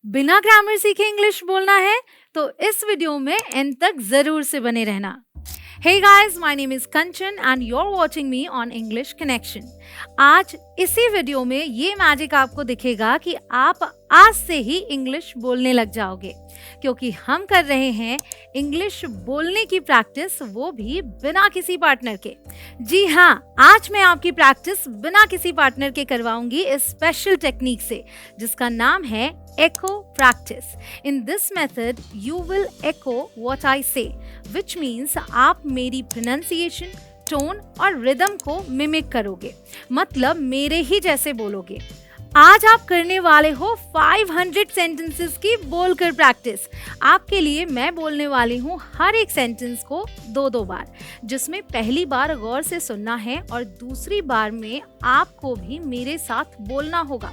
बिना ग्रामर सीखे इंग्लिश बोलना है तो इस वीडियो में एंड तक जरूर से बने रहना। Hey guys, my name is Kanchan and you're watching me on English Connection. आज इसी वीडियो में ये मैजिक आपको दिखेगा कि आप आज से ही इंग्लिश बोलने लग जाओगे, क्योंकि हम कर रहे हैं इंग्लिश बोलने की प्रैक्टिस, वो भी बिना किसी पार्टनर के। जी हाँ, आज मैं आपकी प्रैक्टिस बिना किसी पार्टनर के करवाऊंगी इस स्पेशल टेक्निक से, जिसका नाम है echo practice. In this method, you will echo what I say, which means आप मेरी pronunciation, tone और rhythm को mimic करोगे, मतलब मेरे ही जैसे बोलोगे। आज आप करने वाले हो 500 सेंटेंसेस की बोलकर प्रैक्टिस। आपके लिए मैं बोलने वाली हूँ हर एक सेंटेंस को 2-2 बार, जिसमें पहली बार गौर से सुनना है और दूसरी बार में आपको भी मेरे साथ बोलना होगा।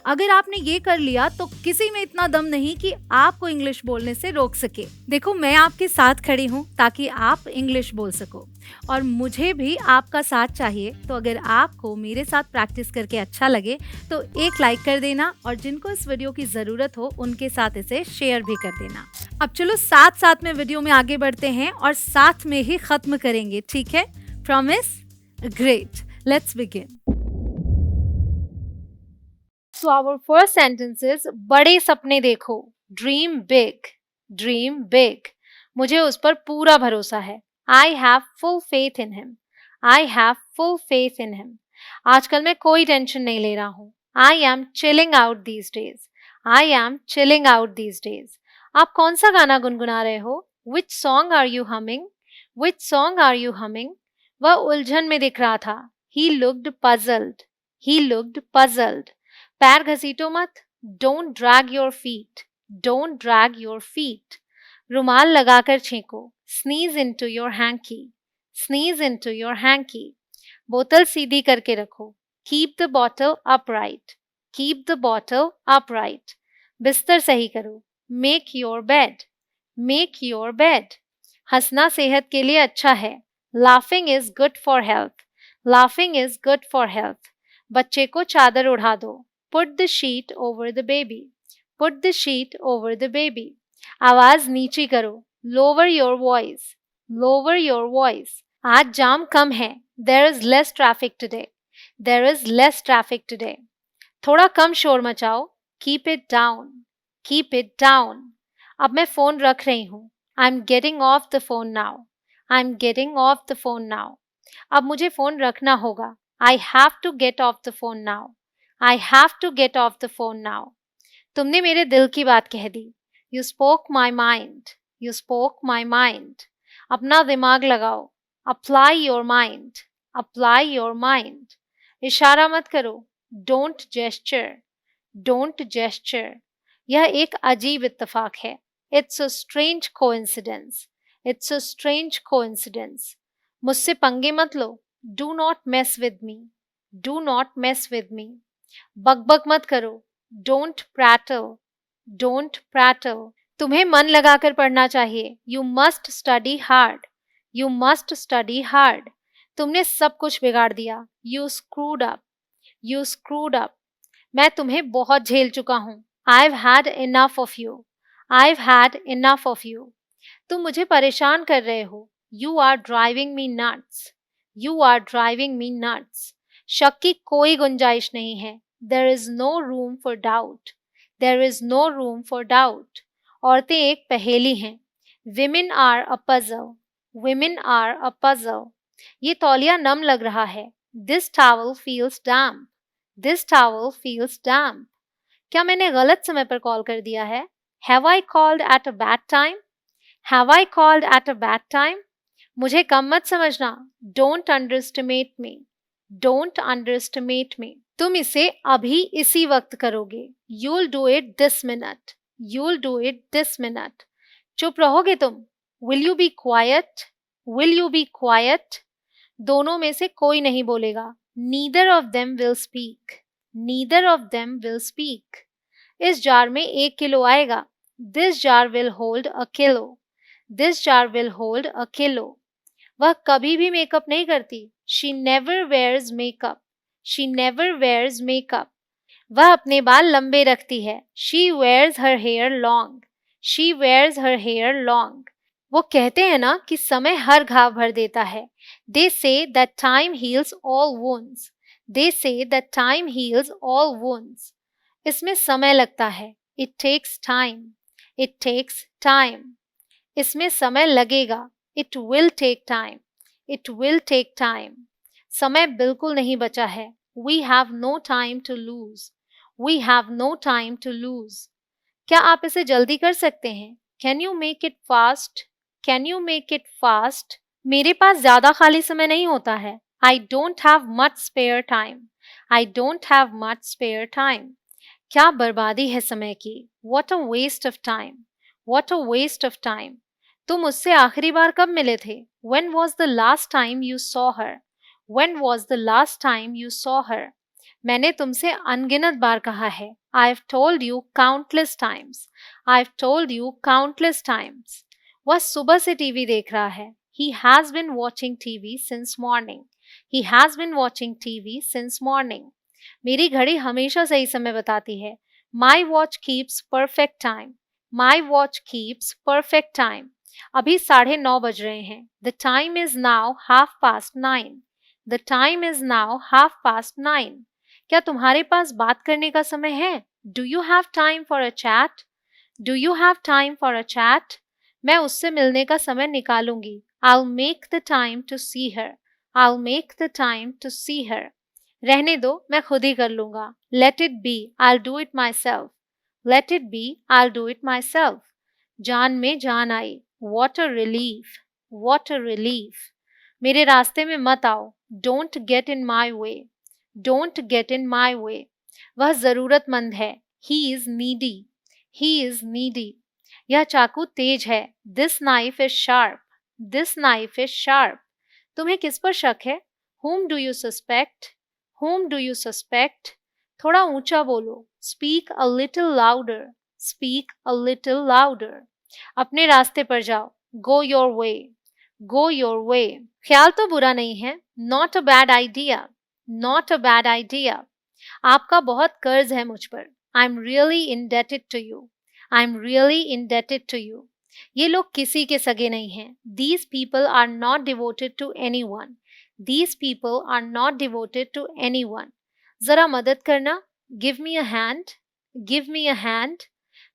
अगर आपने ये कर लिया तो किसी में इतना दम नहीं कि आपको इंग्लिश बोलने से रोक सके। देखो, मैं आपके साथ खड़ी हूँ ताकि आप इंग्लिश बोल सको, और मुझे भी आपका साथ चाहिए। तो अगर आपको मेरे साथ प्रैक्टिस करके अच्छा लगे तो एक लाइक कर देना, और जिनको इस वीडियो की ज़रूरत हो उनके साथ इसे शेयर भी कर देना। अब चलो साथ साथ में वीडियो में आगे बढ़ते हैं और साथ में ही ख़त्म करेंगे, ठीक है? Promise? Great, let's begin. So our first sentence is बड़े सपने देखो, ड्रीम बिग, ड्रीम बिग। मुझे उस पर पूरा भरोसा है। I have full faith in him, I have full faith in him। आजकल मैं कोई टेंशन नहीं ले रहा हूँ। I am chilling out these days, I am chilling out these days। आप कौन सा गाना गुनगुना रहे हो? Which song are you humming, which song are you humming। वह उलझन में दिख रहा था। He looked puzzled, he looked puzzled। पैर घसीटो मत, don't drag your feet, don't drag your feet. रुमाल लगाकर छेंको, sneeze into your hanky, sneeze into your hanky. बोतल सीधी करके रखो, keep the bottle upright, keep the bottle upright. बिस्तर सही करो, make your bed, make your bed. हंसना सेहत के लिए अच्छा है, laughing is good for health, laughing is good for health. बच्चे को चादर उड़ा दो, Put the sheet over the baby, put the sheet over the baby। आवाज नीची करो, lower your voice, lower your voice। आज जाम कम है, there is less traffic today, there is less traffic today। थोड़ा कम शोर मचाओ, keep it down, keep it down। अब मैं phone रख रही हूँ, I'm getting off the phone now, I'm getting off the phone now। अब मुझे फोन रखना होगा, I have to get off the phone now, I have to get off the phone now। तुमने मेरे दिल की बात कह दी, You spoke my mind, you spoke my mind। अपना दिमाग लगाओ, Apply your mind, apply your mind। इशारा मत करो, Don't gesture, don't gesture। यह एक अजीब इत्तेफाक है, It's a strange coincidence, it's a strange coincidence। मुझसे पंगे मत लो, Do not mess with me, do not mess with me। बकबक मत करो, डोंट प्रैटल, डोंट प्रैटल। तुम्हें मन लगाकर पढ़ना चाहिए, you must study hard, you must study hard. तुमने सब कुछ बिगाड़ दिया, you screwed up, you screwed up. मैं तुम्हें बहुत झेल चुका हूँ, I've had enough of you, I've had enough of you। तुम मुझे परेशान कर रहे हो, You are driving me nuts, You are driving me nuts। शक की कोई गुंजाइश नहीं है, There is no room for doubt, There is no room for doubt। औरतें एक पहेली हैं, Women are a puzzle, Women are a puzzle। ये तौलिया नम लग रहा है, This towel feels damp, This towel feels damp। क्या मैंने गलत समय पर कॉल कर दिया है? Have I called at a bad time, Have I called at a bad time। मुझे कम मत समझना, Don't underestimate me, Don't underestimate me। तुम इसे अभी इसी वक्त करोगे, You'll do it this minute, You'll do it this minute। चुप रहोगे तुम, Will you be quiet, Will you be quiet। दोनों में से कोई नहीं बोलेगा, Neither of them will speak, Neither of them will speak। इस जार में 1 किलो आएगा, This jar will hold a kilo, This jar will hold a kilo। वह कभी भी मेकअप नहीं करती, She never wears makeup, She never wears makeup। वह अपने बाल लंबे रखती है। She wears her hair long. She wears her hair long. वो कहते हैं ना कि समय हर घाव भर देता है। They say that time heals all wounds. They say that time heals all wounds. इसमें समय लगता है। It takes time. It takes time. इसमें समय लगेगा। It will take time. It will take time. समय बिल्कुल नहीं बचा है। We have no time to lose. We have no time to lose. क्या आप इसे जल्दी कर सकते हैं? Can you make it fast? Can you make it fast? मेरे पास ज्यादा खाली समय नहीं होता है। I don't have much spare time. I don't have much spare time. क्या बर्बादी है समय की। What a waste of time. What a waste of time. तुम उससे आखिरी बार कब मिले थे? When was the last time you saw her? When was the last time you saw her? मैंने तुमसे अनगिनत बार कहा है। I've told you countless times. I've told you countless times. वह सुबह से टीवी देख रहा है। He has been watching TV since morning. He has been watching TV since morning. मेरी घड़ी हमेशा सही समय बताती है। My watch keeps perfect time. My watch keeps perfect time. अभी 9:30 बज रहे हैं। The time is now 9:30. The time is now 9:30. क्या तुम्हारे पास बात करने का समय है? Do you have time for a chat? Do you have time for a chat? मैं उससे मिलने का समय निकालूंगी। I'll make the time to see her. I'll make the time to see her. रहने दो, मैं खुद ही कर लूंगा। Let it be, I'll do it myself. Let it be, I'll do it myself. जान में जान आई। What a relief. What a relief. मेरे रास्ते में मत आओ। Don't get in my way. Don't get in my way. वह जरूरतमंद है। He is needy. He is needy. यह चाकू तेज है। This knife is sharp. This knife is sharp. तुम्हें किस पर शक है? Whom do you suspect? Whom do you suspect? थोड़ा ऊंचा बोलो। Speak a little louder. Speak a little louder. अपने रास्ते पर जाओ। Go your way. Go your way. ख्याल तो बुरा नहीं है। Not a bad idea. Not a bad idea. आपका बहुत कर्ज है मुझ पर। I'm really indebted to you. I'm really indebted to you. ये लोग किसी के सगे नहीं हैं। These people are not devoted to anyone. These people are not devoted to anyone. जरा मदद करना। Give me a hand. Give me a hand.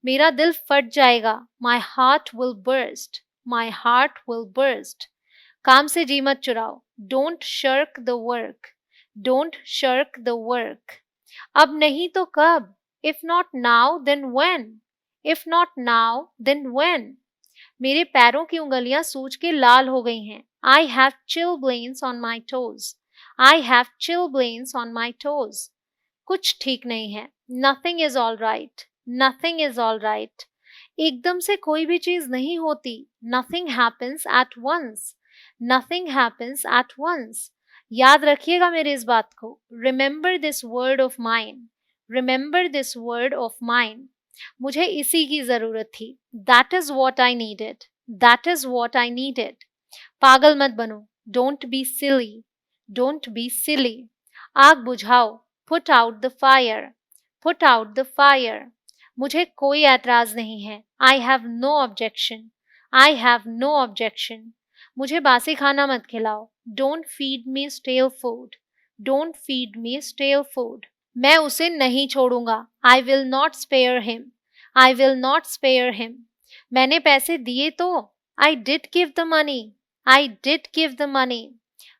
मेरा दिल फट जाएगा। My heart will burst. My heart will burst. काम से जी मत चुराओ। Don't shirk the work. Don't shirk the work. अब नहीं तो कब? If not now, then when? If not now, then when? मेरे पैरों की उंगलियां सूज के लाल हो गई हैं। I have chilblains on my toes. I have chilblains on my toes. कुछ ठीक नहीं है। Nothing is all right. Nothing is all right. एकदम से कोई भी चीज नहीं होती। Nothing happens at once. Nothing happens at once. याद रखिएगा मेरे इस बात को। Remember this word of mine. Remember this word of mine. मुझे इसी की जरूरत थी। That is what I needed. That is what I needed. पागल मत बनो। Don't be silly. Don't be silly. आग बुझाओ। Put out the fire. Put out the fire. मुझे कोई ऐतराज नहीं है। I have no objection. I have no objection. मुझे बासी खाना मत खिलाओ। Don't feed me stale food. Don't feed me stale food. मैं उसे नहीं छोड़ूंगा। I will not spare him. I will not spare him. मैंने पैसे दिए तो। I did give the money. I did give the money.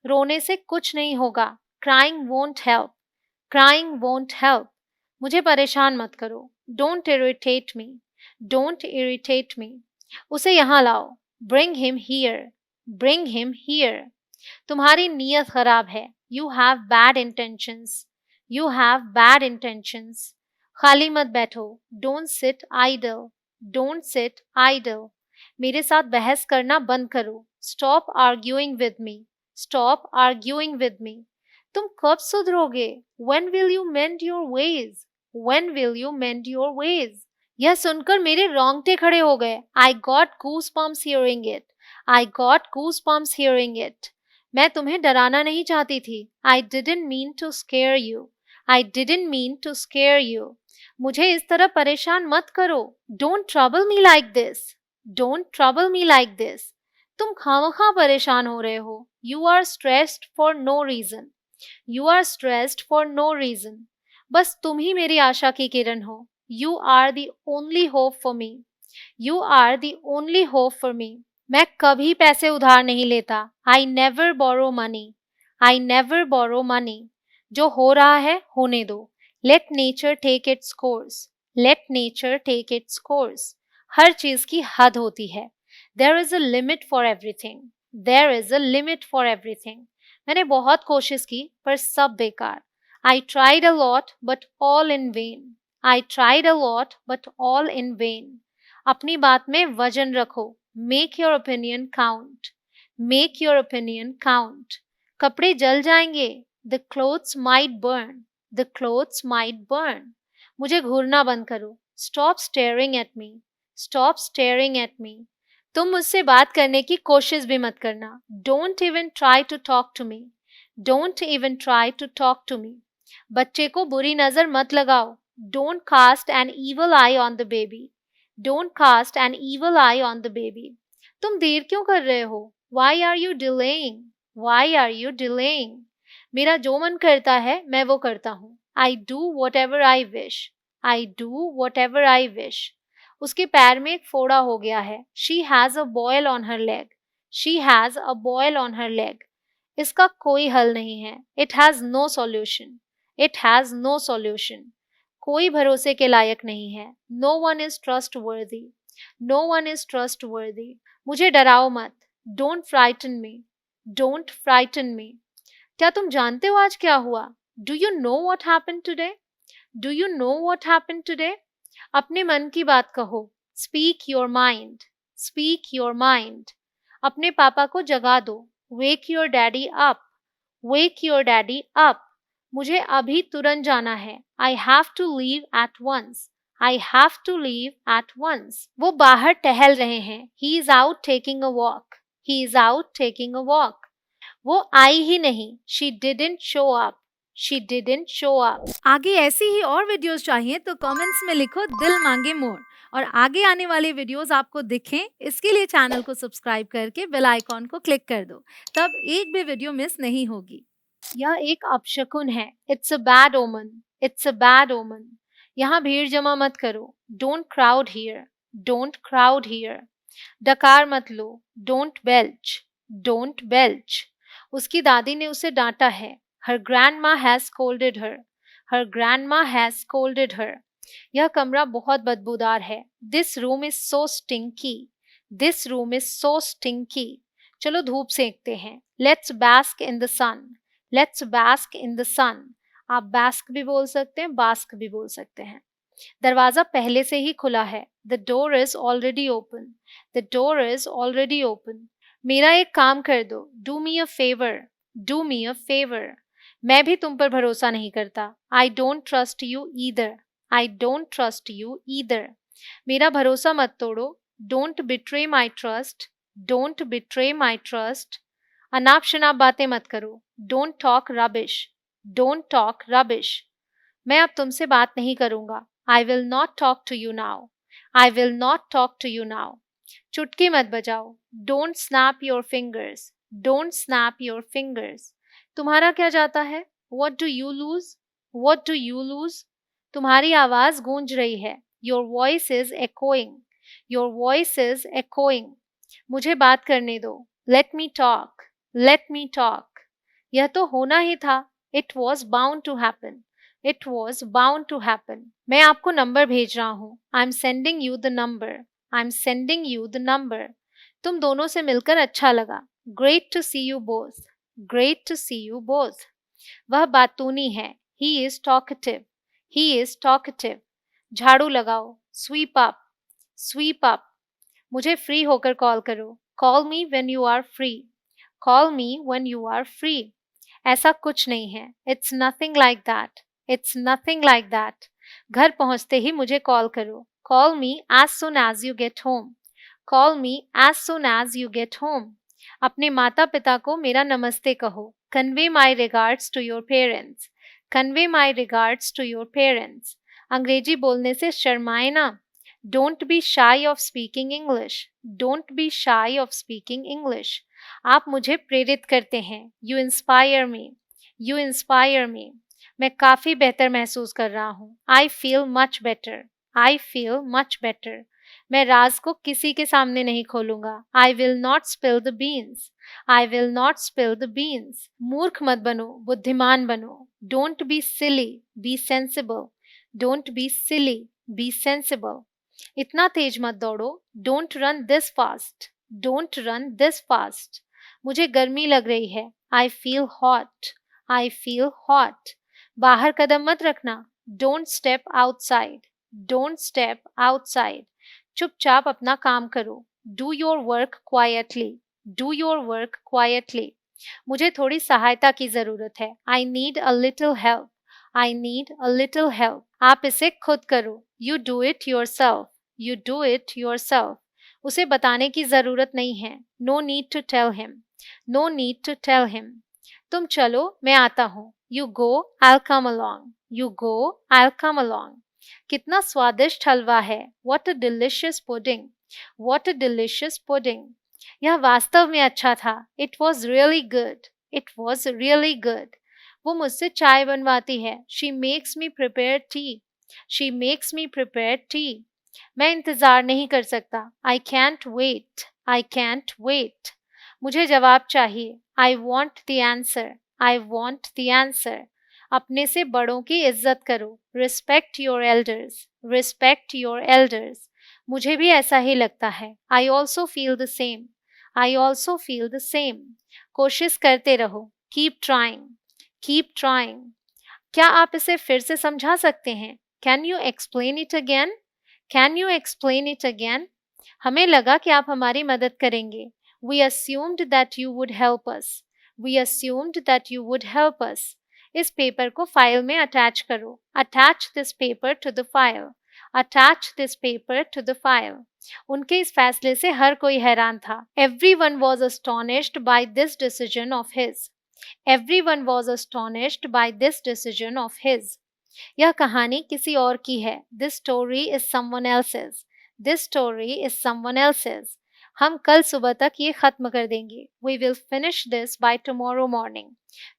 रोने से कुछ नहीं होगा। Crying won't help. Crying won't help. मुझे परेशान मत करो। Don't irritate me. Don't irritate me. उसे यहाँ लाओ। Bring him here. Bring him here. तुम्हारी नीयत खराब है। You have bad intentions. You have bad intentions. खाली मत बैठो। Don't sit idle. Don't sit idle. मेरे साथ बहस करना बंद करो। Stop arguing with me. Stop arguing with me. तुम कब सुधरोगे? When will you mend your ways? When will you mend your ways? यह सुनकर मेरे रोंगटे खड़े हो गए। I got goosebumps hearing it. I got goosebumps hearing it. मैं तुम्हें डराना नहीं चाहती थी। I didn't mean to scare you. I didn't mean to scare you. मुझे इस तरह परेशान मत करो. Don't trouble me like this. Don't trouble me like this. तुम खामखा परेशान हो रहे हो. You are stressed for no reason. You are stressed for no reason. बस तुम ही मेरी आशा की किरण हो. You are the only hope for me. You are the only hope for me. मैं कभी पैसे उधार नहीं लेता. I never borrow money. I never borrow money. जो हो रहा है होने दो. Let nature take its course. Let nature take its course. हर चीज की हद होती है. There is a limit for everything. There is a limit for everything. मैंने बहुत कोशिश की पर सब बेकार. I tried a lot but all in vain. I tried a lot but all in vain. अपनी बात में वजन रखो. Make your opinion count. Make your opinion count. कपड़े जल जाएंगे. The clothes might burn. The clothes might burn. मुझे घूरना बंद करो. Stop staring at me. Stop staring at me. तुम मुझसे बात करने की कोशिश भी मत करना. Don't even try to talk to me. Don't even try to talk to me. बच्चे को बुरी नजर मत लगाओ. Don't cast an evil eye on the baby. Don't cast an evil eye on the baby. तुम देर क्यों कर रहे हो? Why are you delaying? Why are you delaying? मेरा जो मन करता है मैं वो करता हूँ. I do whatever I wish. I do whatever I wish. उसके पैर में एक फोड़ा हो गया है. She has a boil on her leg. She has a boil on her leg. इसका कोई हल नहीं है. It has no solution. It has no solution. कोई भरोसे के लायक नहीं है. No one is trustworthy. No one is trustworthy. मुझे डराओ मत. Don't frighten me. Don't frighten me. क्या तुम जानते हो आज क्या हुआ? Do you know what happened today? Do you know what happened today? अपने मन की बात कहो. Speak your mind. Speak your mind. अपने पापा को जगा दो. Wake your daddy up. Wake your daddy up. मुझे अभी तुरंत जाना है. I have to leave at once. I have to leave at once. वो बाहर टहल रहे हैं. He is out taking a walk. He is out taking a walk. वो आई ही नहीं. She didn't show up. She didn't show up. आगे ऐसी ही और वीडियोस चाहिए तो कमेंट्स में लिखो दिल मांगे मोर और आगे आने वाले वीडियोस आपको दिखें इसके लिए चैनल को सब्सक्राइब करके बेल आइकॉन को क्लिक कर दो. तब एक भी वीडियो मिस नहीं होगी. यह एक अपशकुन है. It's a bad omen. It's a bad omen. यहाँ भीड़ जमा मत करो. Don't crowd here. Don't crowd here. डकार मत लो. Don't belch. Don't belch. उसकी दादी ने उसे डांटा है. Her grandma has scolded her. Her grandma has scolded her. यह कमरा बहुत बदबूदार है. This room is so stinky. This room is so stinky. चलो धूप सेकते हैं. Let's bask in the sun. Let's bask in the sun. आप bask भी बोल सकते हैं, bask भी बोल सकते हैं. दरवाजा पहले से ही खुला है. The door is already open. The door is already open. मेरा एक काम कर दो. Do me a favor. Do me a favor. मैं भी तुम पर भरोसा नहीं करता. I don't trust you either. I don't trust you either. मेरा भरोसा मत तोड़ो. Don't betray my trust. Don't betray my trust. अनाप शनाप बातें मत करो. Don't talk rubbish. Don't talk rubbish. मैं अब तुमसे बात नहीं करूंगा. I will not talk to you now. I will not talk to you now. चुटकी मत बजाओ. Don't snap your fingers. Don't snap your fingers. तुम्हारा क्या जाता है? What do you lose? What do you lose? तुम्हारी आवाज गूंज रही है. Your voice is echoing. Your voice is echoing. मुझे बात करने दो. Let me talk. Let me talk. यह तो होना ही था. It was bound to happen. It was bound to happen. मैं आपको नंबर भेज रहा हूँ. I'm sending you the number. I'm sending you the number. तुम दोनों से मिलकर अच्छा लगा. Great to see you both. Great to see you both. वह बातूनी है. He is talkative. He is talkative. झाड़ू लगाओ. Sweep up. Sweep up. मुझे फ्री होकर कॉल करो. Call me when you are free. Call me when you are free. ऐसा कुछ नहीं है. It's nothing like that. It's nothing like that. घर पहुंचते ही मुझे कॉल करो. Call me as soon as you get home. Call me as soon as you get home. अपने माता पिता को मेरा नमस्ते कहो. Convey my regards to your parents. Convey my regards to your parents. अंग्रेजी बोलने से शर्माए ना। Don't be shy of speaking English. Don't be shy of speaking English. आप मुझे प्रेरित करते हैं। You inspire me. You inspire me. मैं काफ़ी बेहतर महसूस कर रहा हूँ। I feel much better. I feel much better. मैं राज को किसी के सामने नहीं खोलूंगा। I will not spill the beans. I will not spill the beans. मूर्ख मत बनो, बुद्धिमान बनो। Don't be silly, B sensible. Don't be silly, B sensible. इतना तेज मत दौड़ो। Don't run this fast. Don't run this fast. मुझे गर्मी लग रही है। I feel hot. I feel hot. बाहर कदम मत रखना। Don't step outside. Don't step outside. चुपचाप अपना काम करो। Do your work quietly. Do your work quietly. मुझे थोड़ी सहायता की जरूरत है। आई need a little help. I need a little help. आप इसे खुद करो। You do it yourself. You do it yourself. उसे बताने की जरूरत नहीं है। No need to tell him. No need to tell him. तुम चलो, मैं आता हूँ। You go, I'll come along. You go, I'll come along. कितना स्वादिष्ट हलवा है। What a delicious pudding. What a delicious pudding. यह वास्तव में अच्छा था। It was really good. It was really good. वो मुझसे चाय बनवाती है। She makes me prepare tea. She makes me prepare tea. मैं इंतजार नहीं कर सकता। I can't wait. I can't wait. मुझे जवाब चाहिए। I want the answer. I want the answer. अपने से बड़ों की इज्जत करो। Respect your elders. Respect your elders. मुझे भी ऐसा ही लगता है। I also feel the same. I also feel the same. कोशिश करते रहो। Keep trying. Keep trying. क्या आप इसे फिर से समझा सकते हैं? Can you explain it again? Can you explain it again? हमें लगा कि आप हमारी मदद करेंगे। We assumed that you would help us. We assumed that you would help us. इस पेपर को फाइल में अटैच करो। Attach this paper to the file. Attach this paper to the file. उनके इस फैसले से हर कोई हैरान था। Everyone was astonished by this decision of his. Everyone was astonished by this decision of his. यह कहानी किसी और की है। This story is someone else's. This story is someone else's. हम कल सुबह तक ये खत्म कर देंगे। We will finish this by tomorrow morning.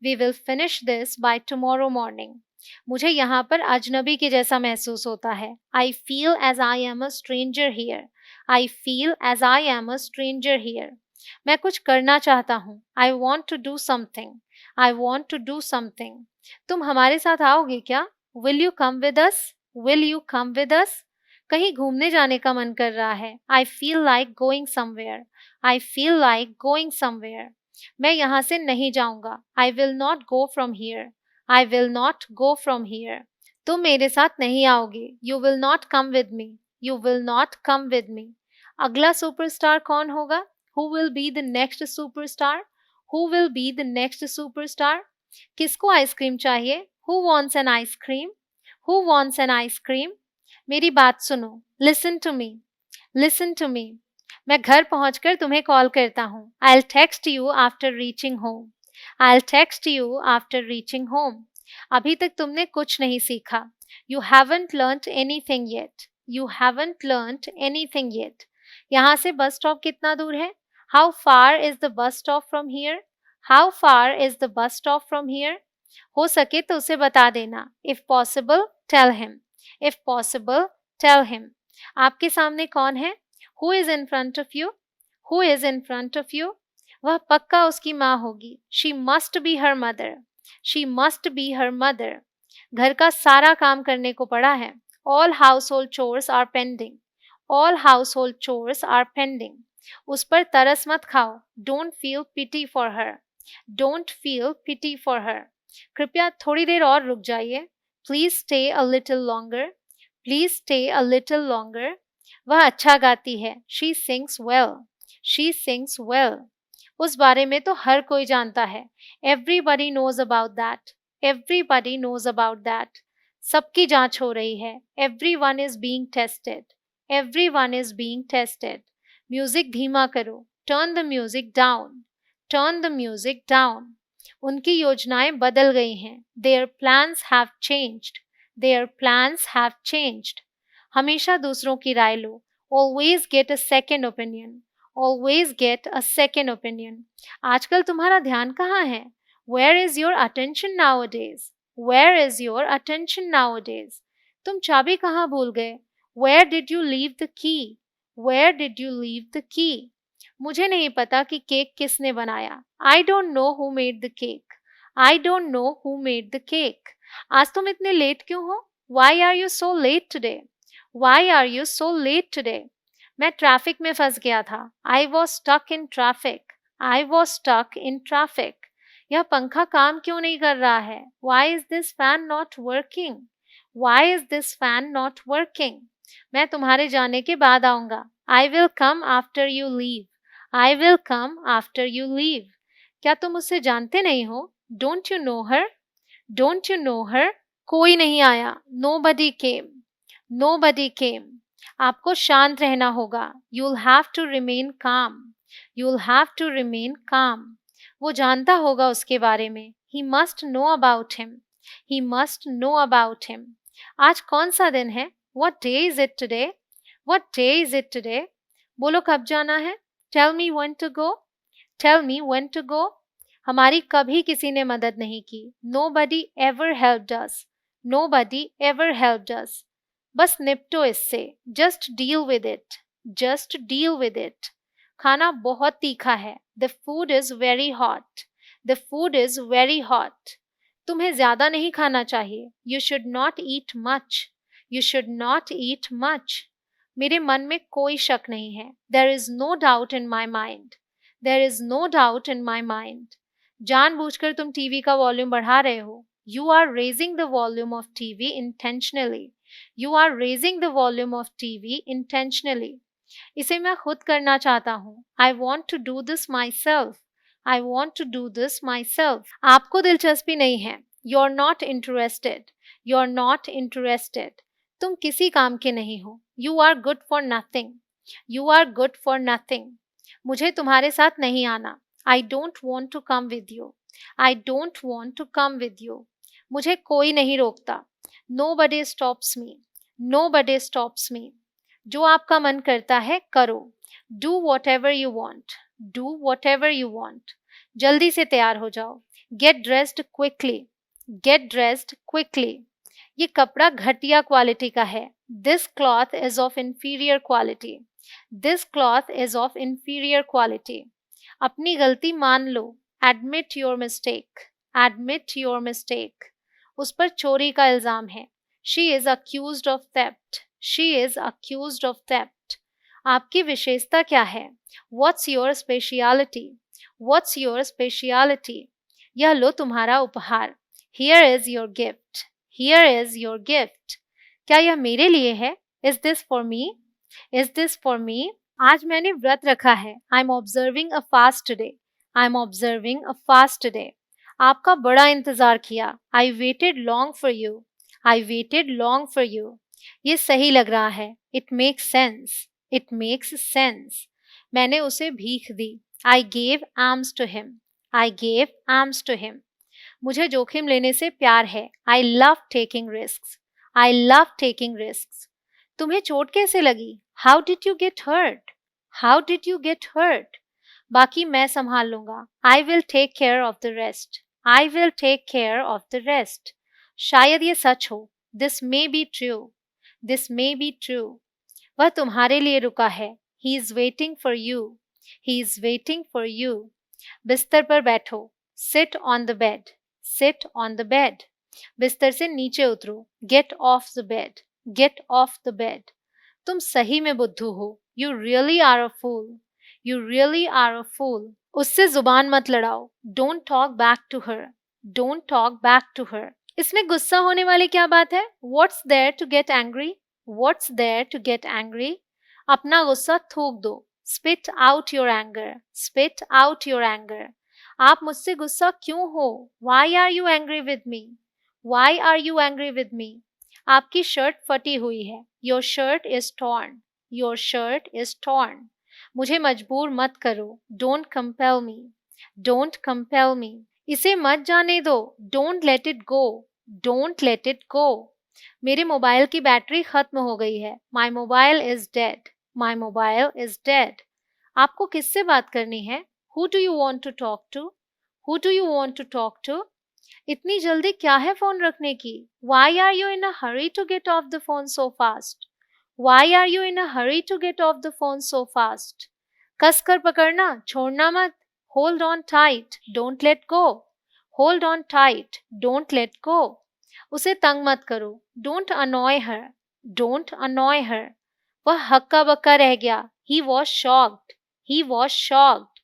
We will finish this by tomorrow morning. मुझे यहाँ पर अजनबी के जैसा महसूस होता है। I feel as I am a stranger here. I feel as I am a stranger here. मैं कुछ करना चाहता हूँ। I want to do something. I want to do something. तुम हमारे साथ आओगे क्या? Will you come with us? Will you come with us? कहीं घूमने जाने का मन कर रहा है। I feel like going somewhere. I feel like going somewhere. मैं यहाँ से नहीं जाऊँगा। I will not go from here. I will not go from here. तुम मेरे साथ नहीं आओगे। You will not come with me. You will not come with me. अगला सुपरस्टार कौन होगा? Who will be the next superstar? Who will be the next superstar? किसको ice cream चाहिए? Who wants an ice cream? Who wants an ice cream? मेरी बात सुनो। Listen to me. Listen to me. मैं घर पहुंचकर तुम्हें कॉल करता हूँ। I'll text you after reaching home. I'll text you after reaching home. अभी तक तुमने कुछ नहीं सीखा। You haven't learnt anything yet. You haven't learnt anything yet. यहाँ से बस स्टॉप कितना दूर है? How far is the bus stop from here? How far is the bus stop from here? हो सके तो उसे बता देना। If possible, tell him. If possible, tell him. आपके सामने कौन है? Who is in front of you? Who is in front of you? वह पक्का उसकी माँ होगी। She must be her mother. She must be her mother. घर का सारा काम करने को पड़ा है। All household chores are pending. All household chores are pending. उस पर तरस मत खाओ। Don't feel pity for her. Don't feel pity for her. कृपया थोड़ी देर और रुक जाइए। Please stay a little longer. Please stay a little longer. वह अच्छा गाती है। She sings well. She sings well. उस बारे में तो हर कोई जानता है। Everybody knows about that. Everybody knows about that. सबकी जांच हो रही है। Everyone is being tested. Everyone is being tested. Music धीमा करो। Turn the music down. Turn the music down. उनकी योजनाएं बदल गई हैं. Their plans have changed. Their plans have changed. हमेशा दूसरों की राय लो. Always get a second opinion. Always get a second opinion. आजकल तुम्हारा ध्यान कहाँ है? Where is your attention nowadays? Where is your attention nowadays? तुम चाबी कहाँ भूल गए? Where did you leave the key? Where did you leave the key? मुझे नहीं पता कि केक किसने बनाया. I don't know who made the cake. I don't know who made the cake. आज तुम इतने लेट क्यों हो? Why are you so late today? Why are you so late today? मैं ट्रैफिक में फंस गया था. I was stuck in traffic. I was stuck in traffic. यह पंखा काम क्यों नहीं कर रहा है? Why is this fan not working? Why is this fan not working? मैं तुम्हारे जाने के बाद आऊंगा. I will come after you leave. I will come after you leave. क्या तुम उसे जानते नहीं हो? Don't you know her? Don't you know her? कोई नहीं आया. Nobody came. Nobody came. आपको शांत रहना होगा. You'll have to remain calm. You'll have to remain calm. वो जानता होगा उसके बारे में. He must know about him. He must know about him. आज कौन सा दिन है? What day is it today? What day is it today? बोलो कब जाना है? Tell me when to go. Tell me when to go. हमारी कभी किसी ने मदद नहीं की. Nobody ever helped us. Nobody ever helped us. बस निपटो इससे. Just deal with it. Just deal with it. खाना बहुत तीखा है. The food is very hot. The food is very hot. तुम्हें ज्यादा नहीं खाना चाहिए. You should not eat much. You should not eat much. मेरे मन में कोई शक नहीं है. There is no doubt in my mind. There is no doubt in my mind. जानबूझकर तुम टीवी का वॉल्यूम बढ़ा रहे हो. You are raising the volume of TV intentionally. You are raising the volume of TV intentionally. इसे मैं खुद करना चाहता हूँ. I want to do this myself. I want to do this myself. आपको दिलचस्पी नहीं है. You're not interested. You're not interested. तुम किसी काम के नहीं हो. You are good for nothing. You are good for nothing. मुझे तुम्हारे साथ नहीं आना. I don't want to come with you. I don't want to come with you. मुझे कोई नहीं रोकता. Nobody stops me. Nobody stops me. जो आपका मन करता है करो. Do whatever you want. Do whatever you want. जल्दी से तैयार हो जाओ. Get dressed quickly. Get dressed quickly. ये कपड़ा घटिया क्वालिटी का है. This cloth is of inferior quality. This cloth is of inferior quality. अपनी गलती मान लो. Admit your mistake. Admit your mistake. उस पर चोरी का इल्जाम है. She is accused of theft. She is accused of theft. आपकी विशेषता क्या है? What's your speciality? What's your speciality? यह लो तुम्हारा उपहार. Here is your gift. Here is your gift. क्या यह मेरे लिए है? Is this for me? Is this for me? आज मैंने व्रत रखा है. I'm observing a fast today. I'm observing a fast today. आपका बड़ा इंतजार किया. I waited long for you. I waited long for you. ये सही लग रहा है. It makes sense. It makes sense. मैंने उसे भीख दी. I gave alms to him. I gave alms to him. मुझे जोखिम लेने से प्यार है. I love taking risks. I love taking risks. तुम्हें चोट कैसे लगी? How did you get hurt? How did you get hurt? बाकी मैं संभाल लूंगा. I will take care of the rest. I will take care of the rest. शायद ये सच हो. This may be true. This may be true. वह तुम्हारे लिए रुका है. He is waiting for you. He is waiting for you. बिस्तर पर बैठो. Sit on the bed. Sit on the bed. बिस्तर से नीचे उतरो. Get off the bed. Get off the bed. तुम सही में बुद्धू हो. You really are a fool. You really are a fool. उससे जुबान मत लड़ाओ. Don't talk back to her. Don't talk back to her. इसमें गुस्सा होने वाली क्या बात है? What's there to get angry? What's there to get angry? अपना गुस्सा थूक दो. Spit out your anger. Spit out your anger. आप मुझसे गुस्सा क्यों हो? Why are you angry with me? Why are you angry with me? आपकी शर्ट फटी हुई है. Your shirt is torn. Your shirt is torn. मुझे मजबूर मत करो. Don't compel me. Don't compel me. इसे मत जाने दो, don't let it go, don't let it go. मेरे मोबाइल की बैटरी खत्म हो गई है, my mobile is dead, my mobile is dead. आपको किससे बात करनी है? Who do you want to talk to? Who do you want to talk to? इतनी जल्दी क्या है फोन रखने की? Why are you in a hurry to get off the phone so fast? Why are you in a hurry to get off the phone so fast? कस कर पकड़ना, छोड़ना मत। Hold on tight, don't let go, hold on tight, don't let go. उसे तंग मत करो, don't अनॉय her, don't अनॉय हर। वह हक्का बक्का रह गया, he was shocked, he was shocked.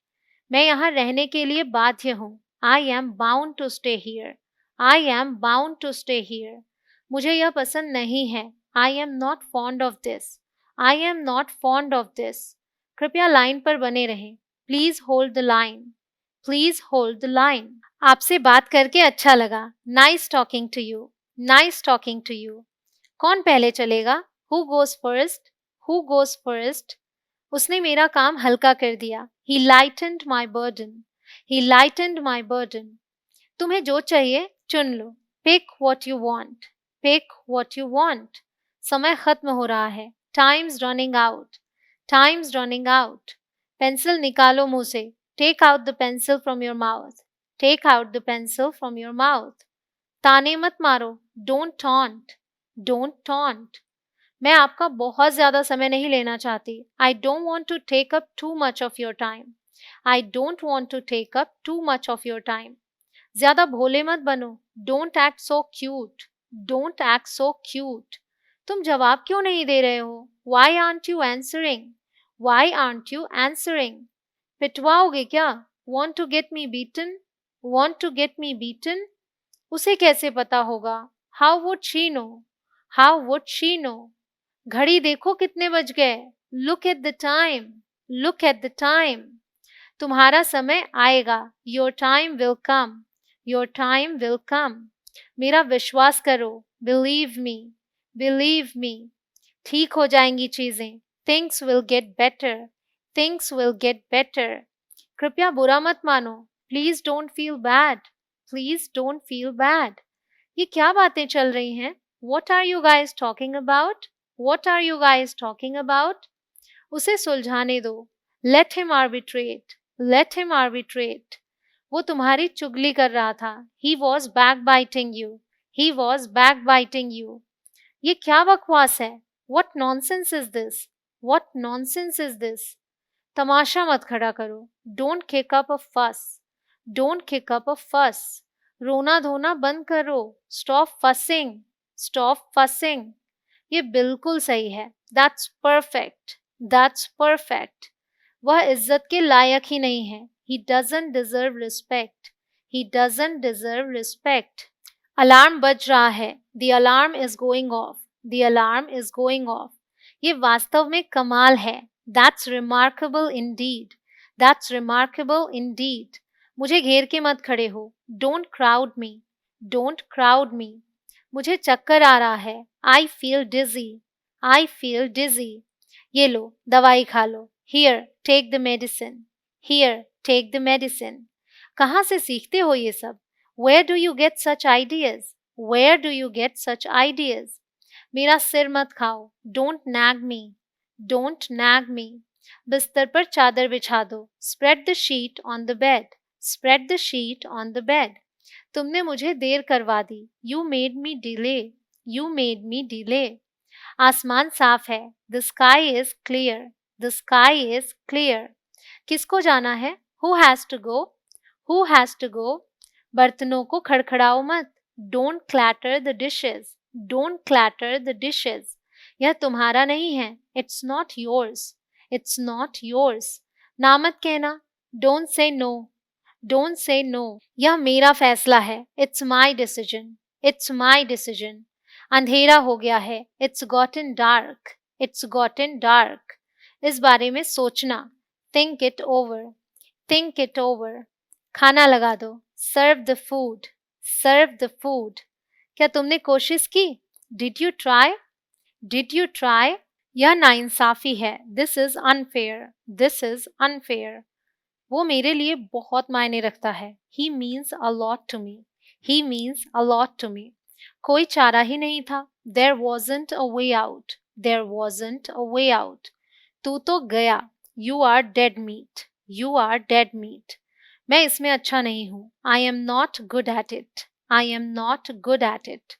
मैं यहाँ रहने के लिए बाध्य हूँ, I am bound to stay here, I am bound to stay here. मुझे यह पसंद नहीं है, I am not fond of this, I am not fond of this. कृपया लाइन पर बने रहें, please hold the line, please hold the line. आपसे बात करके अच्छा लगा, nice talking to you, nice talking to you. कौन पहले चलेगा? Who goes first, who goes first? उसने मेरा काम हल्का कर दिया, he lightened my burden, he lightened my burden. तुम्हें जो चाहिए चुन लो, pick what you want, pick what you want. समय खत्म हो रहा है, time's running out, time's running out. Pencil निकालो मुंह से, take out the pencil from your mouth, take out the pencil from your mouth. ताने मत मारो, डोंट टॉन्ट, डोंट टॉन्ट। मैं आपका बहुत ज्यादा समय नहीं लेना चाहती, I don't want to take up too much of your time, I don't want to take up too much of your time. ज्यादा भोले मत बनो, don't act so cute, don't act so cute. तुम जवाब क्यों नहीं दे रहे हो? Why aren't you answering, why aren't you answering? पिटवाओगे क्या? Want to get me beaten, want to get me beaten? उसे कैसे पता होगा? How would she know, how would she know? घड़ी देखो कितने बज गए, look at the time, look at the time. तुम्हारा समय आएगा, your time will come, your time will come. मेरा विश्वास करो, बिलीव मी, बिलीव मी। ठीक हो जाएंगी चीजें, things will get better, things will get better. कृपया बुरा मत मानो, please don't feel bad, please don't feel bad. ये क्या बातें चल रही हैं? What are you guys talking about? What are you guys talking about? उसे सुलझाने दो, let him arbitrate, let him arbitrate। वो तुम्हारी चुगली कर रहा था, he was backbiting you, he was backbiting you। ये क्या बकवास है? What nonsense is this? What nonsense is this? तमाशा मत खड़ा करो, don't kick up a fuss, don't kick up a fuss। रोना धोना बंद करो, stop fussing, stop fussing। ये बिल्कुल सही है, that's perfect, that's perfect। वह इज्जत के लायक ही नहीं है, he doesn't deserve respect, he doesn't deserve respect। Alarm बज रहा है, the alarm is going off, the alarm is going off। ये वास्तव में कमाल है, that's remarkable indeed, that's remarkable indeed। मुझे घेर के मत खड़े हो, don't crowd me, don't crowd me। मुझे चक्कर आ रहा है, I feel dizzy, I feel dizzy। ये लो, दवाई खा लो, here, take the medicine, here, take the medicine। कहाँ से सीखते हो ये सब? Where do you get such ideas? Where do you get such ideas? मेरा सिर मत खाओ, don't nag me, don't nag me। बिस्तर पर चादर बिछा दो, spread the sheet on the bed, spread the sheet on the bed। तुमने मुझे देर करवा दी, you made me delay, you made me delay। आसमान साफ है, the sky is clear, the sky is clear। किसको जाना है? Who has to go, who has to go? बर्तनों को खड़खड़ाओ मत, don't clatter the dishes, don't clatter the dishes। यह तुम्हारा नहीं है, it's not yours, it's not yours। ना मत कहना, don't say no, don't say no। यह मेरा फैसला है, it's my decision, it's my decision। अंधेरा हो गया है, it's gotten dark, it's gotten dark। इस बारे में सोचना, think it over, think it over। खाना लगा दो, serve the food, serve the food। क्या तुमने कोशिश की? Did you try, did you try? यह नाइंसाफी है, this is unfair, this is unfair। वो मेरे लिए बहुत मायने रखता है। He means a lot to me. He means a lot to me. कोई चारा ही नहीं था। There wasn't a way out. There wasn't a way out. तू तो गया। You are dead meat. You are dead meat. मैं इसमें अच्छा नहीं हूँ। I am not good at it. I am not good at it.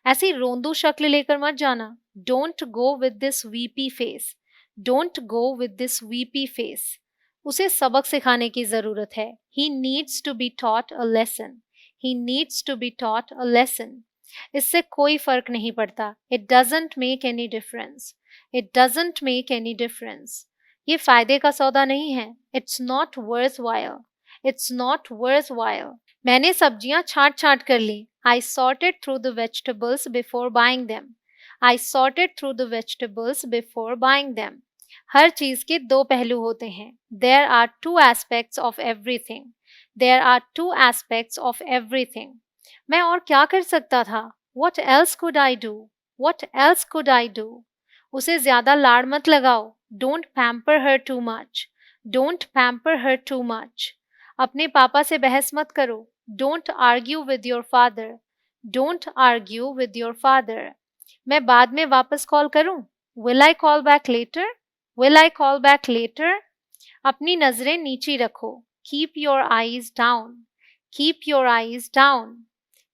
ऐसी रोंदू शक्ल लेकर मत जाना। Don't go with this weepy face. Don't go with this weepy face. उसे सबक सिखाने की जरूरत है। He needs to be taught a lesson. He needs to be taught a lesson. इससे कोई फर्क नहीं पड़ता। It doesn't make any difference. It doesn't make any difference. ये फायदे का सौदा नहीं है। It's not worthwhile. It's not worthwhile. मैंने सब्जियां छांट छांट कर ली। I sorted through the vegetables before buying them. I sorted through the vegetables before buying them. हर चीज के दो पहलू होते हैं। There are two aspects of everything. There are two aspects of everything. मैं और क्या कर सकता था? What else could I do? What else could I do? उसे ज्यादा लाड़ मत लगाओ। Don't pamper her too much. Don't pamper her too much. अपने पापा से बहस मत करो। Don't argue with your father. Don't argue with your father. मैं बाद में वापस कॉल करूं? Will I call back later? Will I call back later? अपनी नजरें नीची रखो। Keep your eyes down. Keep your eyes down.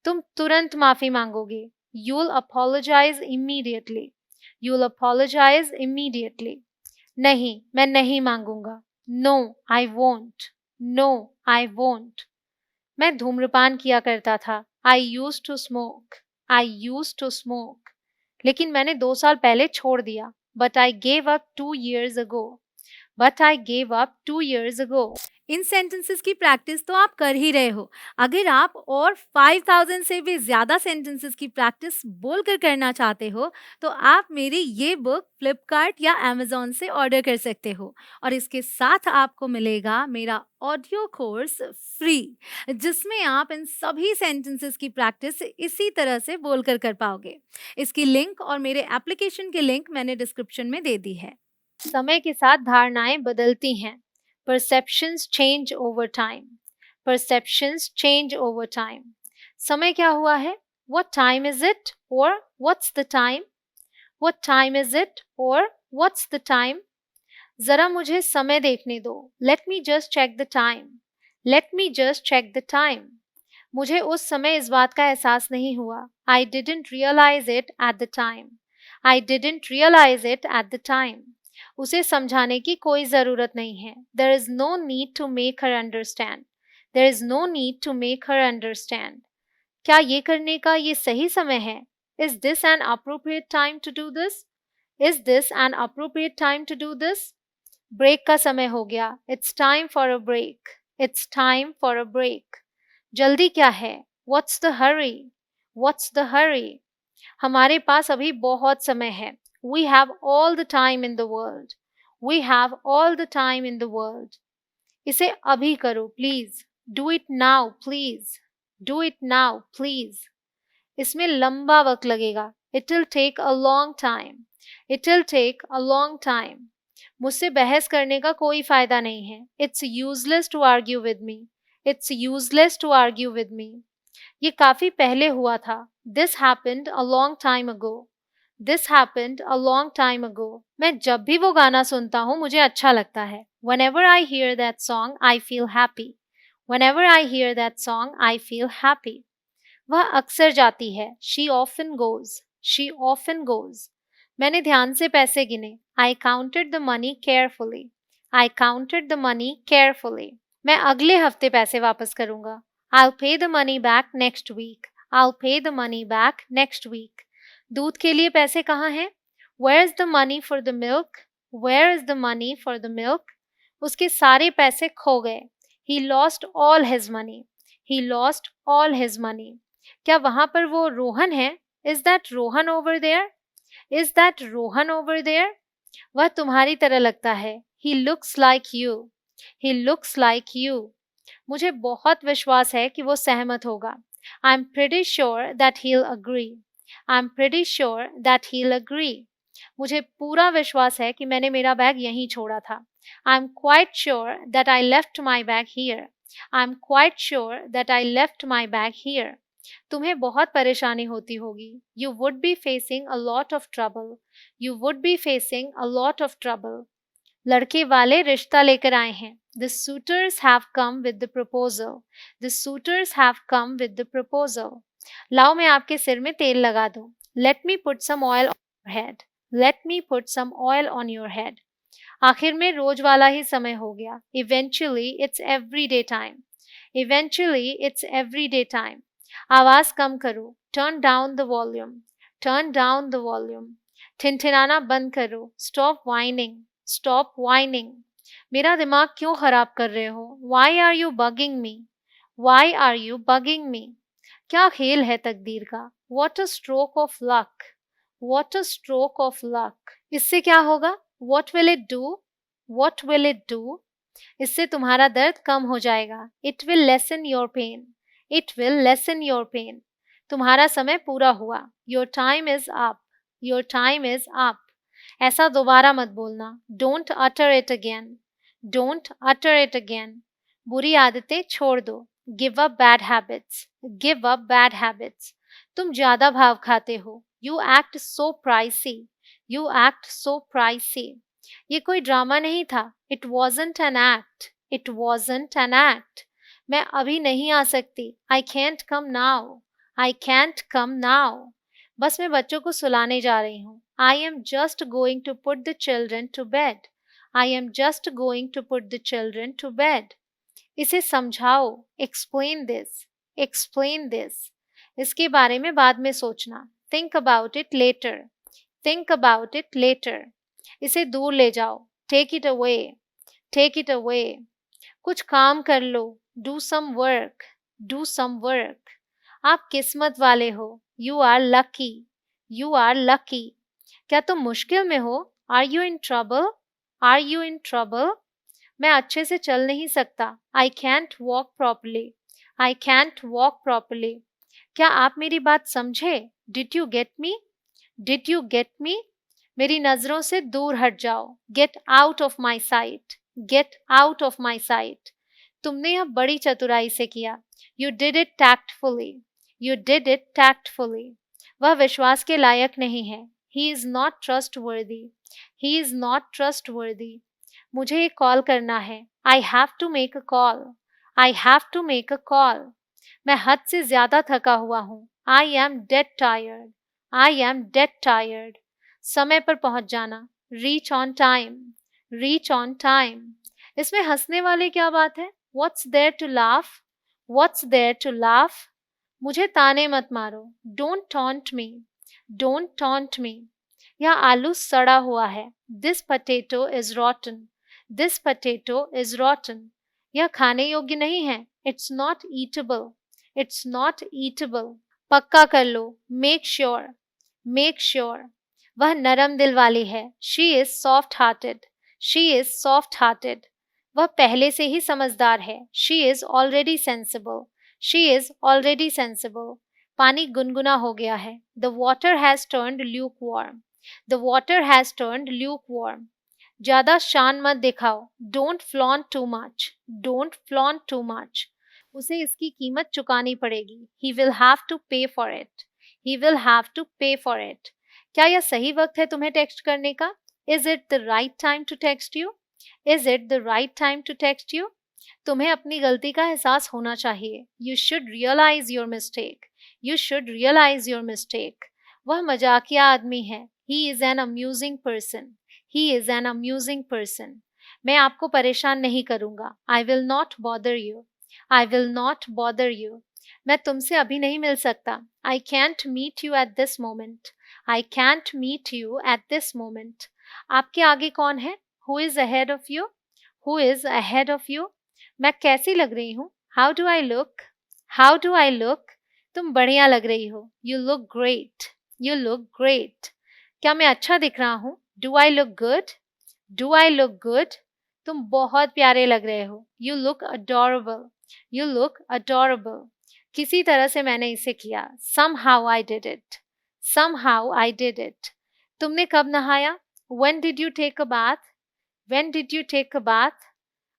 तुम तुरंत माफी मांगोगे। You'll apologize immediately. You'll apologize immediately. नहीं, मैं नहीं मांगूंगा। No, I won't. No, I won't. मैं धूम्रपान किया करता था। I used to smoke. I used to smoke. लेकिन मैंने 2 साल पहले छोड़ दिया। But I gave up 2 years ago. But I gave up 2 years ago. In sentences की प्रैक्टिस तो आप कर ही रहे हो। अगर आप और 5000 से भी ज़्यादा सेंटेंसेस की प्रैक्टिस बोलकर करना चाहते हो तो आप मेरी ये बुक फ्लिपकार्ट या अमेज़न से ऑर्डर कर सकते हो और इसके साथ आपको मिलेगा मेरा ऑडियो कोर्स फ्री, जिसमें आप इन सभी सेंटेंसेस की प्रैक्टिस इसी तरह से बोलकर कर पाओगे। इसकी लिंक और मेरे एप्लीकेशन की लिंक मैंने डिस्क्रिप्शन में दे दी है। समय के साथ धारणाएं बदलती हैं। Perceptions change over time. Perceptions change over time. समय क्या हुआ है? What time is it? Or what's the time? What time is it? Or what's the time? जरा मुझे समय देखने दो। Let me just check the time. Let me just check the time. मुझे उस समय इस बात का एहसास नहीं हुआ। I didn't realize it at the time. I didn't realize it at the time. उसे समझाने की कोई ज़रूरत नहीं है। There is no need to make her understand. There is no need to make her understand. क्या ये करने का ये सही समय है? Is this an appropriate time to do this? Is this an appropriate time to do this? Break का समय हो गया। It's time for a break. It's time for a break. जल्दी क्या है? What's the hurry? What's the hurry? हमारे पास अभी बहुत समय है। We have all the time in the world. We have all the time in the world. इसे अभी करो please. Do it now, please. Do it now, please. इसमें लंबा वक्त लगेगा। It will take a long time. It will take a long time. मुझसे बहस करने का कोई फायदा नहीं है। It's useless to argue with me. It's useless to argue with me. ये काफी पहले हुआ था। This happened a long time ago. This happened a long time ago. मैं जब भी वो गाना सुनता हूँ मुझे अच्छा लगता है। Whenever I hear that song, I feel happy. Whenever I hear that song, I feel happy. वह अक्सर जाती है। She often goes. She often goes. मैंने ध्यान से पैसे गिने। I counted the money carefully. I counted the money carefully. मैं अगले हफ्ते पैसे वापस करूँगा। I'll pay the money back next week. I'll pay the money back next week. दूध के लिए पैसे कहाँ हैं? Where is the money for the milk? Where is the money for the milk? उसके सारे पैसे खो गए। He lost all his money. He lost all his money. क्या वहाँ पर वो रोहन है? Is that Rohan over there? Is that Rohan over there? वह तुम्हारी तरह लगता है। He looks like you. He looks like you. मुझे बहुत विश्वास है कि वो सहमत होगा। I'm pretty sure that he'll agree. I'm pretty sure that he'll agree. मुझे पूरा विश्वास है कि मैंने मेरा बैग यहीं छोड़ा था. I am quite sure that I left my bag here. I am quite sure that I left my bag here. तुम्हें बहुत परेशानी होती होगी. You would be facing a lot of trouble. You would be facing a lot of trouble. लड़के वाले रिश्ता लेकर आए हैं. The suitors have come with the proposal. The suitors have come with the proposal. लाओ मैं आपके सिर में तेल लगा दूं. Let me put some oil on your head. Let me put some oil on your head. आखिर में रोज वाला ही समय हो गया. Eventually it's everyday time. Eventually it's everyday time. आवाज कम करो. Turn down the volume. Turn down the volume. ठिनठिनाना बंद करो. Stop whining. Stop whining. मेरा दिमाग क्यों खराब कर रहे हो? Why are you bugging me? Why are you bugging me? क्या खेल है तकदीर का? What a stroke of luck. What a stroke of luck. इससे क्या होगा? What will it do? What will it do? इससे तुम्हारा दर्द कम हो जाएगा. It will lessen your pain. It will lessen your pain. तुम्हारा समय पूरा हुआ. Your time is up. Your time is up. ऐसा दोबारा मत बोलना. Don't utter it again. Don't utter it again. बुरी आदतें छोड़ दो. Give up bad habits. Give up bad habits. तुम ज्यादा भाव खाते हो. You act so pricey. You act so pricey. ये कोई ड्रामा नहीं था. It wasn't an act. It wasn't an act. मैं अभी नहीं आ सकती. I can't come now. I can't come now. बस मैं बच्चों को सुलाने जा रही हूँ. I am just going to put the children to bed. I am just going to put the children to bed. इसे समझाओ. Explain this. Explain this. इसके बारे में बाद में सोचना. Think about it later. Think about it later. इसे दूर ले जाओ. Take it away. Take it away. कुछ काम कर लो. Do some work. Do some work. आप किस्मत वाले हो. You are lucky. You are lucky. क्या तुम मुश्किल में हो? Are you in trouble? Are you in trouble? मैं अच्छे से चल नहीं सकता. I can't walk properly. I can't walk properly. क्या आप मेरी बात समझे? Did you get me? Did you get me? मेरी नजरों से दूर हट जाओ. Get out of my sight. Get out of my sight. तुमने यह बड़ी चतुराई से किया. You did it tactfully. You did it tactfully. वह विश्वास के लायक नहीं है. He is not trustworthy. He is not trustworthy. मुझे एक कॉल करना है. I have to make a call. I have to make a call. मैं हद से ज्यादा थका हुआ हूँ. I am dead tired. I am dead tired. समय पर पहुंच जाना. Reach on time. Reach on time. इसमें हंसने वाली क्या बात है? What's there to laugh? What's there to laugh? मुझे ताने मत मारो. Don't taunt me. Don't taunt me. यह आलू सड़ा हुआ है. This potato is rotten. This potato is rotten. यह खाने योग्य नहीं है. It's not eatable. It's not eatable. पक्का कर लो. Make sure. Make sure. वह नरम दिल वाली है. She is soft-hearted. She is soft-hearted. वह पहले से ही समझदार है. She is already sensible. She is already sensible. पानी गुनगुना हो गया है. The water has turned lukewarm. The water has turned lukewarm. ज्यादा शान मत दिखाओ. Don't flaunt too much. Don't flaunt too much. उसे इसकी कीमत चुकानी पड़ेगी. He will have to pay for it. He will have to pay for it. क्या यह सही वक्त है तुम्हें टेक्स्ट करने का? Is it the right time to text you? Is it the right time to text you? तुम्हें अपनी गलती का एहसास होना चाहिए. You should realize your mistake. You should realize your mistake. वह मजाकिया आदमी है. He is an amusing person. He is an amusing person. मैं आपको परेशान नहीं करूँगा. I will not bother you. I will not bother you. मैं तुमसे अभी नहीं मिल सकता. I can't meet you at this moment. I can't meet you at this moment. आपके आगे कौन है? Who is ahead of you? Who is ahead of you? मैं कैसी लग रही हूँ? How do I look? How do I look? तुम बढ़िया लग रही हो. You look great. You look great. क्या मैं अच्छा दिख रहा हूँ? Do I look good? Do I look good? तुम बहुत प्यारे लग रहे हो. You look adorable. You look adorable. किसी तरह से मैंने इसे किया. Somehow I did it. Somehow I did it. तुमने कब नहाया? When did you take a bath? When did you take a bath?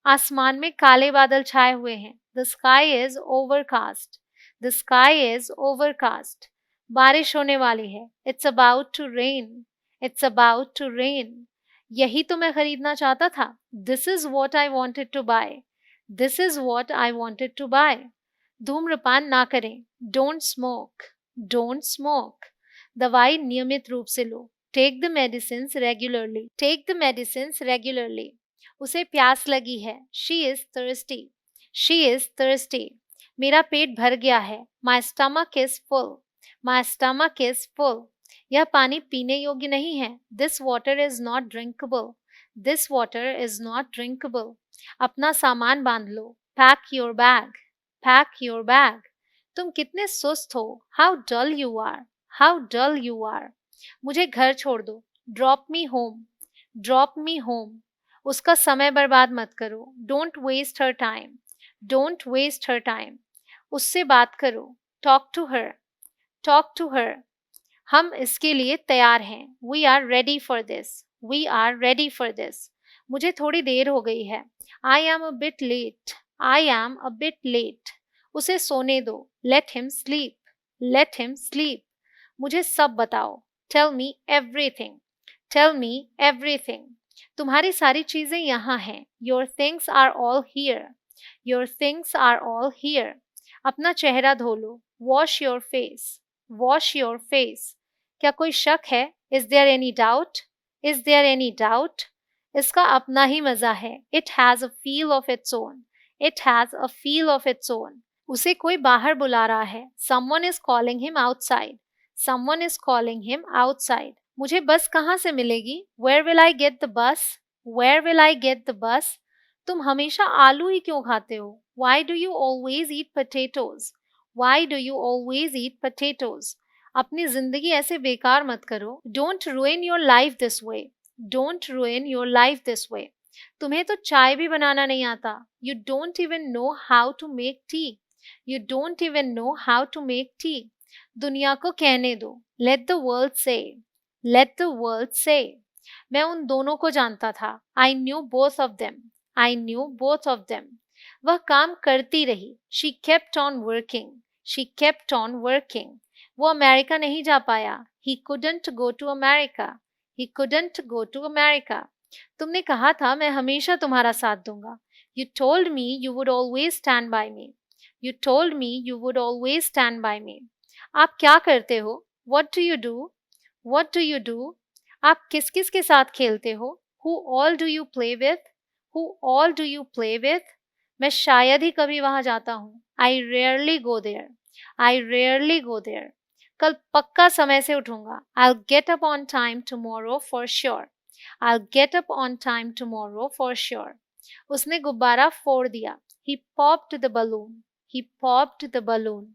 आसमान में काले बादल छाए हुए हैं. The sky is overcast. The sky is overcast. बारिश होने वाली है. It's about to rain. It's about to rain. यही तो मैं खरीदना चाहता था. This is what I wanted to buy. This is what I wanted to buy. धूम्रपान ना करें. Don't smoke. Don't smoke. दवाई नियमित रूप से लो. Take the medicines regularly. Take the medicines regularly. उसे प्यास लगी है. She is thirsty. She is thirsty. मेरा पेट भर गया है. My stomach is full. My stomach is full. यह पानी पीने योग्य नहीं है. This water is not drinkable. This water is not drinkable. अपना सामान बांध लो. Pack your bag. Pack your bag. तुम कितने सुस्त हो. How dull you are. How dull you are. मुझे घर छोड़ दो. Drop me home. Drop me home. उसका समय बर्बाद मत करो. Don't waste her time. Don't waste her time. उससे बात करो. Talk to her. Talk to her. हम इसके लिए तैयार हैं. We are ready for this. We are ready for this. मुझे थोड़ी देर हो गई है. I am a bit late. I am a bit late. उसे सोने दो. Let him sleep. Let him sleep. मुझे सब बताओ. Tell me everything. Tell me everything. तुम्हारी सारी चीजें यहाँ हैं. Your things are all here. Your things are all here. अपना चेहरा धो लो. Wash your face. Wash your face. क्या कोई शक है? Is there any doubt? Is there any doubt? इसका अपना ही मजा है. It has a feel of its own. It has a feel of its own. उसे कोई बाहर बुला रहा है. Someone is calling him outside. Someone is calling him outside. मुझे बस कहाँ से मिलेगी? Where will I get the bus? Where will I get the bus? तुम हमेशा आलू ही क्यों खाते हो? Why do you always eat potatoes? Why do you always eat potatoes? अपनी जिंदगी ऐसे बेकार मत करो. Don't ruin your life this way. Don't ruin your life this way. तुम्हें तो चाय भी बनाना नहीं आता. You don't even know how to make tea. You don't even know how to make tea. दुनिया को कहने दो. Let the world say. Let the world say. मैं उन दोनों को जानता था. I knew both of them. I knew both of them. वह काम करती रही. She kept on working. She kept on working. वो अमेरिका नहीं जा पाया. He couldn't go to America. He couldn't go to America. तुमने कहा था मैं हमेशा तुम्हारा साथ दूंगा. You told me you would always stand by me. You told me you would always stand by me. आप क्या करते हो? What do you do? What do you do? आप किस किस के साथ खेलते हो? Who all do you play with? Who all do you play with? मैं शायद ही कभी वहां जाता हूँ. I rarely go there. I rarely go there. कल पक्का समय से उठूंगा. I'll get up on time tomorrow for sure. I'll get up on time tomorrow for sure. उसने गुब्बारा फोड़ दिया. He popped the balloon. He popped the balloon.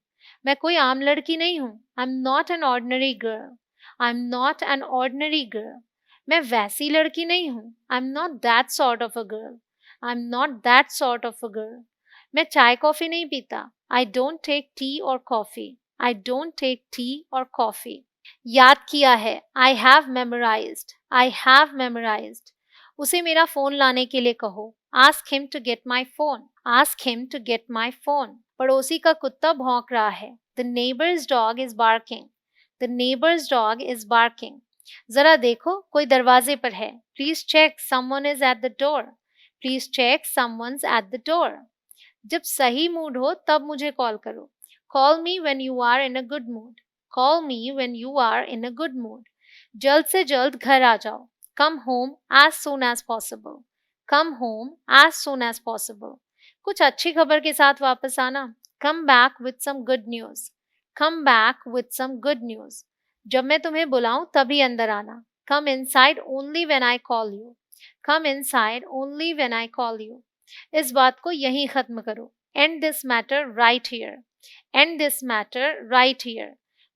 मैं कोई आम लड़की नहीं हूँ. I'm not an ordinary girl. I'm not an ordinary girl. मैं वैसी लड़की नहीं हूँ. I'm not that sort of a girl. I'm not that sort of a girl. मैं चाय कॉफी नहीं पीता. I don't take tea or coffee. I don't take tea or coffee. याद किया है. I have memorized. I have memorized. उसे मेरा phone लाने के लिए कहो. Ask him to get my phone. Ask him to get my phone. पड़ोसी का कुत्ता भौंक रहा है. The neighbor's dog is barking. The neighbor's dog is barking. जरा देखो कोई दरवाजे पर है. Please check someone is at the door. Please check someone's at the door. जब सही मूड हो तब मुझे कॉल करो. Call me when you are in a good mood. Call me when you are in a good mood. जल्द से जल्द घर आ जाओ. Come home as soon as possible. Come home as soon as possible. कुछ अच्छी खबर के साथ वापस आना. Come back with some good news. Come back with some good news. जब मैं तुम्हें बुलाऊं तभी अंदर आना. Come inside only when I call you. Come inside only when I call you. इस बात को यहीं खत्म करो. End this matter right here. End this matter right here.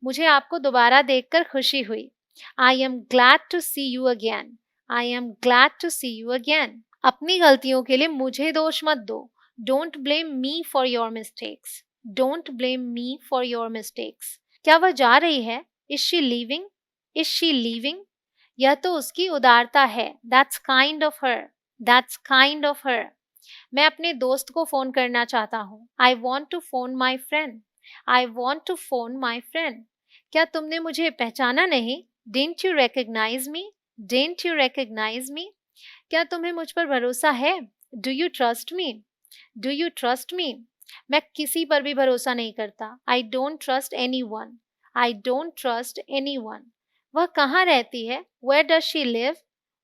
मुझे आपको दोबारा देखकर खुशी हुई. I am glad to see you again. I am glad to see you again. अपनी गलतियों के लिए मुझे दोष मत दो. Don't blame me for your mistakes. Don't blame me for your mistakes. क्या वह जा रही है? Is she leaving? Is she leaving? यह तो उसकी उदारता है. That's kind of her. That's kind of her. मैं अपने दोस्त को फोन करना चाहता हूँ. I want to phone my friend. I want to phone my friend. क्या तुमने मुझे पहचाना नहीं? Didn't you recognize me? Didn't you recognize me? क्या तुम्हें मुझ पर भरोसा है? Do you trust me? Do you trust me? मैं किसी पर भी भरोसा नहीं करता. I don't trust anyone. I don't trust anyone. वह कहाँ रहती है? Where does she live?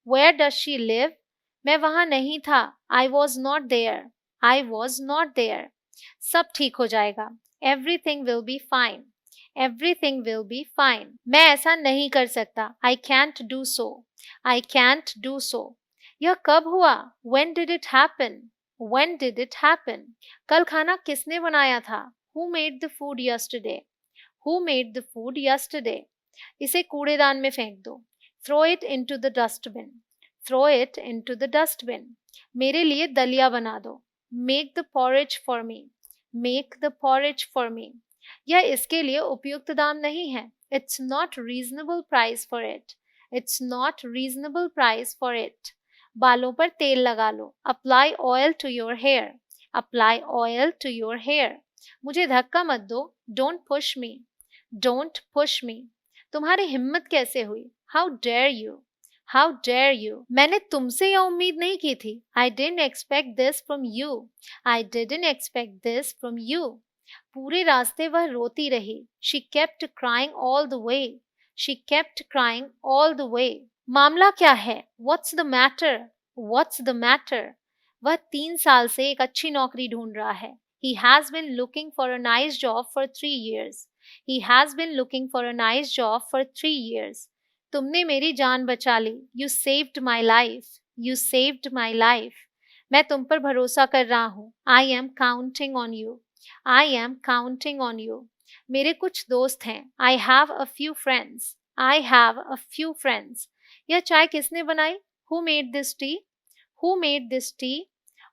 Where does she live? मैं वहाँ नहीं था. I was not there. I was not there. सब ठीक हो जाएगा. Everything will be fine. Everything will be fine. मैं ऐसा नहीं कर सकता. I can't do so. I can't do so. यह कब हुआ? When did it happen? When did it happen? कल खाना किसने बनाया था? Who made the food yesterday? Who made the food yesterday? इसे कूड़ेदान में फेंक दो. Throw it into the dustbin. Throw it into the dustbin. मेरे लिए दलिया बना दो. Make the porridge for me. Make the porridge for me. यह इसके लिए उपयुक्त दाम नहीं है. It's not reasonable price for it. It's not reasonable price for it. बालों पर तेल लगा लो. Apply oil to your hair. Apply oil to your hair. मुझे धक्का मत दो. Don't push me. Don't push me. तुम्हारी हिम्मत कैसे हुई? How dare you? How dare you? मैंने तुमसे यह उम्मीद नहीं की थी. I didn't expect this from you. I didn't expect this from you. पूरे रास्ते वह रोती रही. She kept crying all the way. She kept crying all the way. मामला क्या है? What's the matter? What's the matter? वह 3 साल से एक अच्छी नौकरी ढूंढ रहा है. He has been looking for a nice job for 3 years. He has been looking for a nice job for 3 years. तुमने मेरी जान बचा ली. You saved my life. You saved my life. मैं तुम पर भरोसा कर रहा हूँ. I am counting on you. I am counting on you. मेरे कुछ दोस्त हैं. I have a few friends. I have a few friends. यह चाय किसने बनाई? Who made this tea? Who made this tea?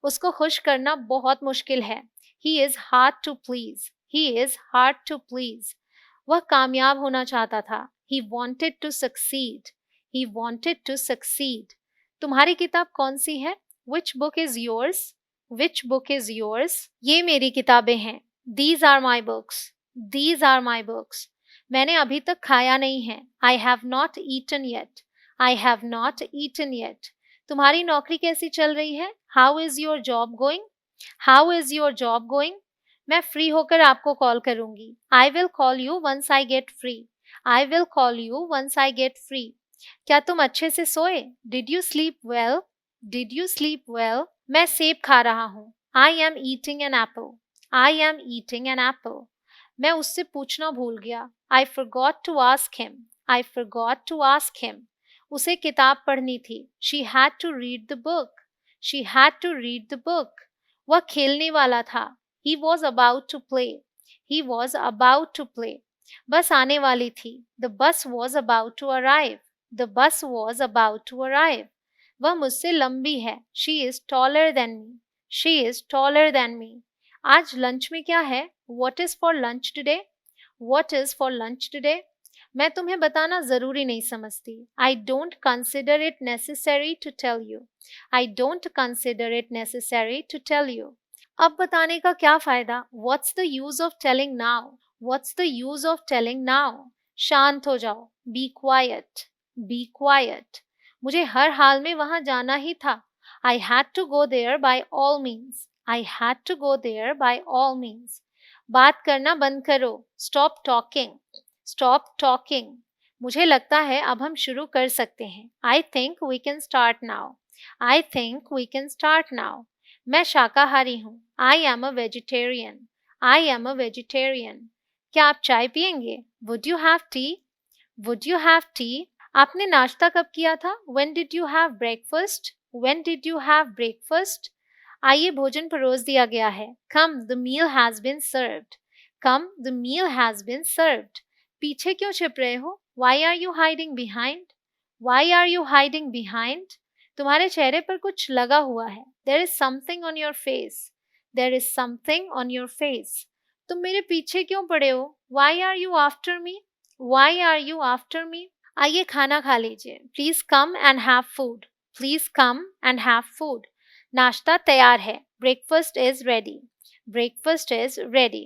उसको खुश करना बहुत मुश्किल है. He is hard to please. He is hard to please. वह कामयाब होना चाहता था. He wanted to succeed. He wanted to succeed. तुम्हारी किताब कौन सी है? Which book is yours? Which book is yours? ये मेरी किताबें हैं. These are my books. These are my books. मैंने अभी तक खाया नहीं है. I have not eaten yet. I have not eaten yet. तुम्हारी नौकरी कैसी चल रही है? How is your job going? How is your job going? मैं फ्री होकर आपको कॉल करूंगी. I will call you once I get free. I will call you once I get free. क्या तुम अच्छे से सोए? Did you sleep well? Did you sleep well? मैं सेब खा रहा हूँ. I am eating an apple. I am eating an apple. मैं उससे पूछना भूल गया. I forgot to ask him. I forgot to ask him. उसे किताब पढ़नी थी. She had to read the book. She had to read the book. वह खेलने वाला था. He was about to play. He was about to play. बस आने वाली थी. The bus was about to arrive. The bus was about to arrive. वह मुझसे लंबी है. She is taller than me. She is taller than me. आज lunch में क्या है? What is for lunch today? What is for lunch today? मैं तुम्हें बताना जरूरी नहीं समझती. I don't consider it necessary to tell you. I don't consider it necessary to tell you. अब बताने का क्या फायदा? What's the use of telling now? What's the use of telling now? शांत हो जाओ. Be quiet. Be quiet. मुझे हर हाल में वहां जाना ही था. I had to go there by all means. I had to go there by all means. बात करना बंद करो. Stop talking. Stop talking. मुझे लगता है अब हम शुरू कर सकते हैं. I think we can start now. I think we can start now. मैं शाकाहारी हूँ. I am a vegetarian. I am a vegetarian. क्या आप चाय पियेंगे? Would you have tea? Would you have tea? आपने नाश्ता कब किया था? When did you have breakfast? When did you have breakfast? आइए भोजन परोस दिया गया है. Come, the meal has been served. Come, the meal has been served. पीछे क्यों छिप रहे हो? Why are you hiding behind? Why are you hiding behind? तुम्हारे चेहरे पर कुछ लगा हुआ है. There is something on your face. There is something on your face. तुम मेरे पीछे क्यों पड़े हो? Why are you after me? Why are you after me? आइए खाना खा लीजिए। Please come and have food. Please come and have food. नाश्ता तैयार है। Breakfast is ready. Breakfast is ready.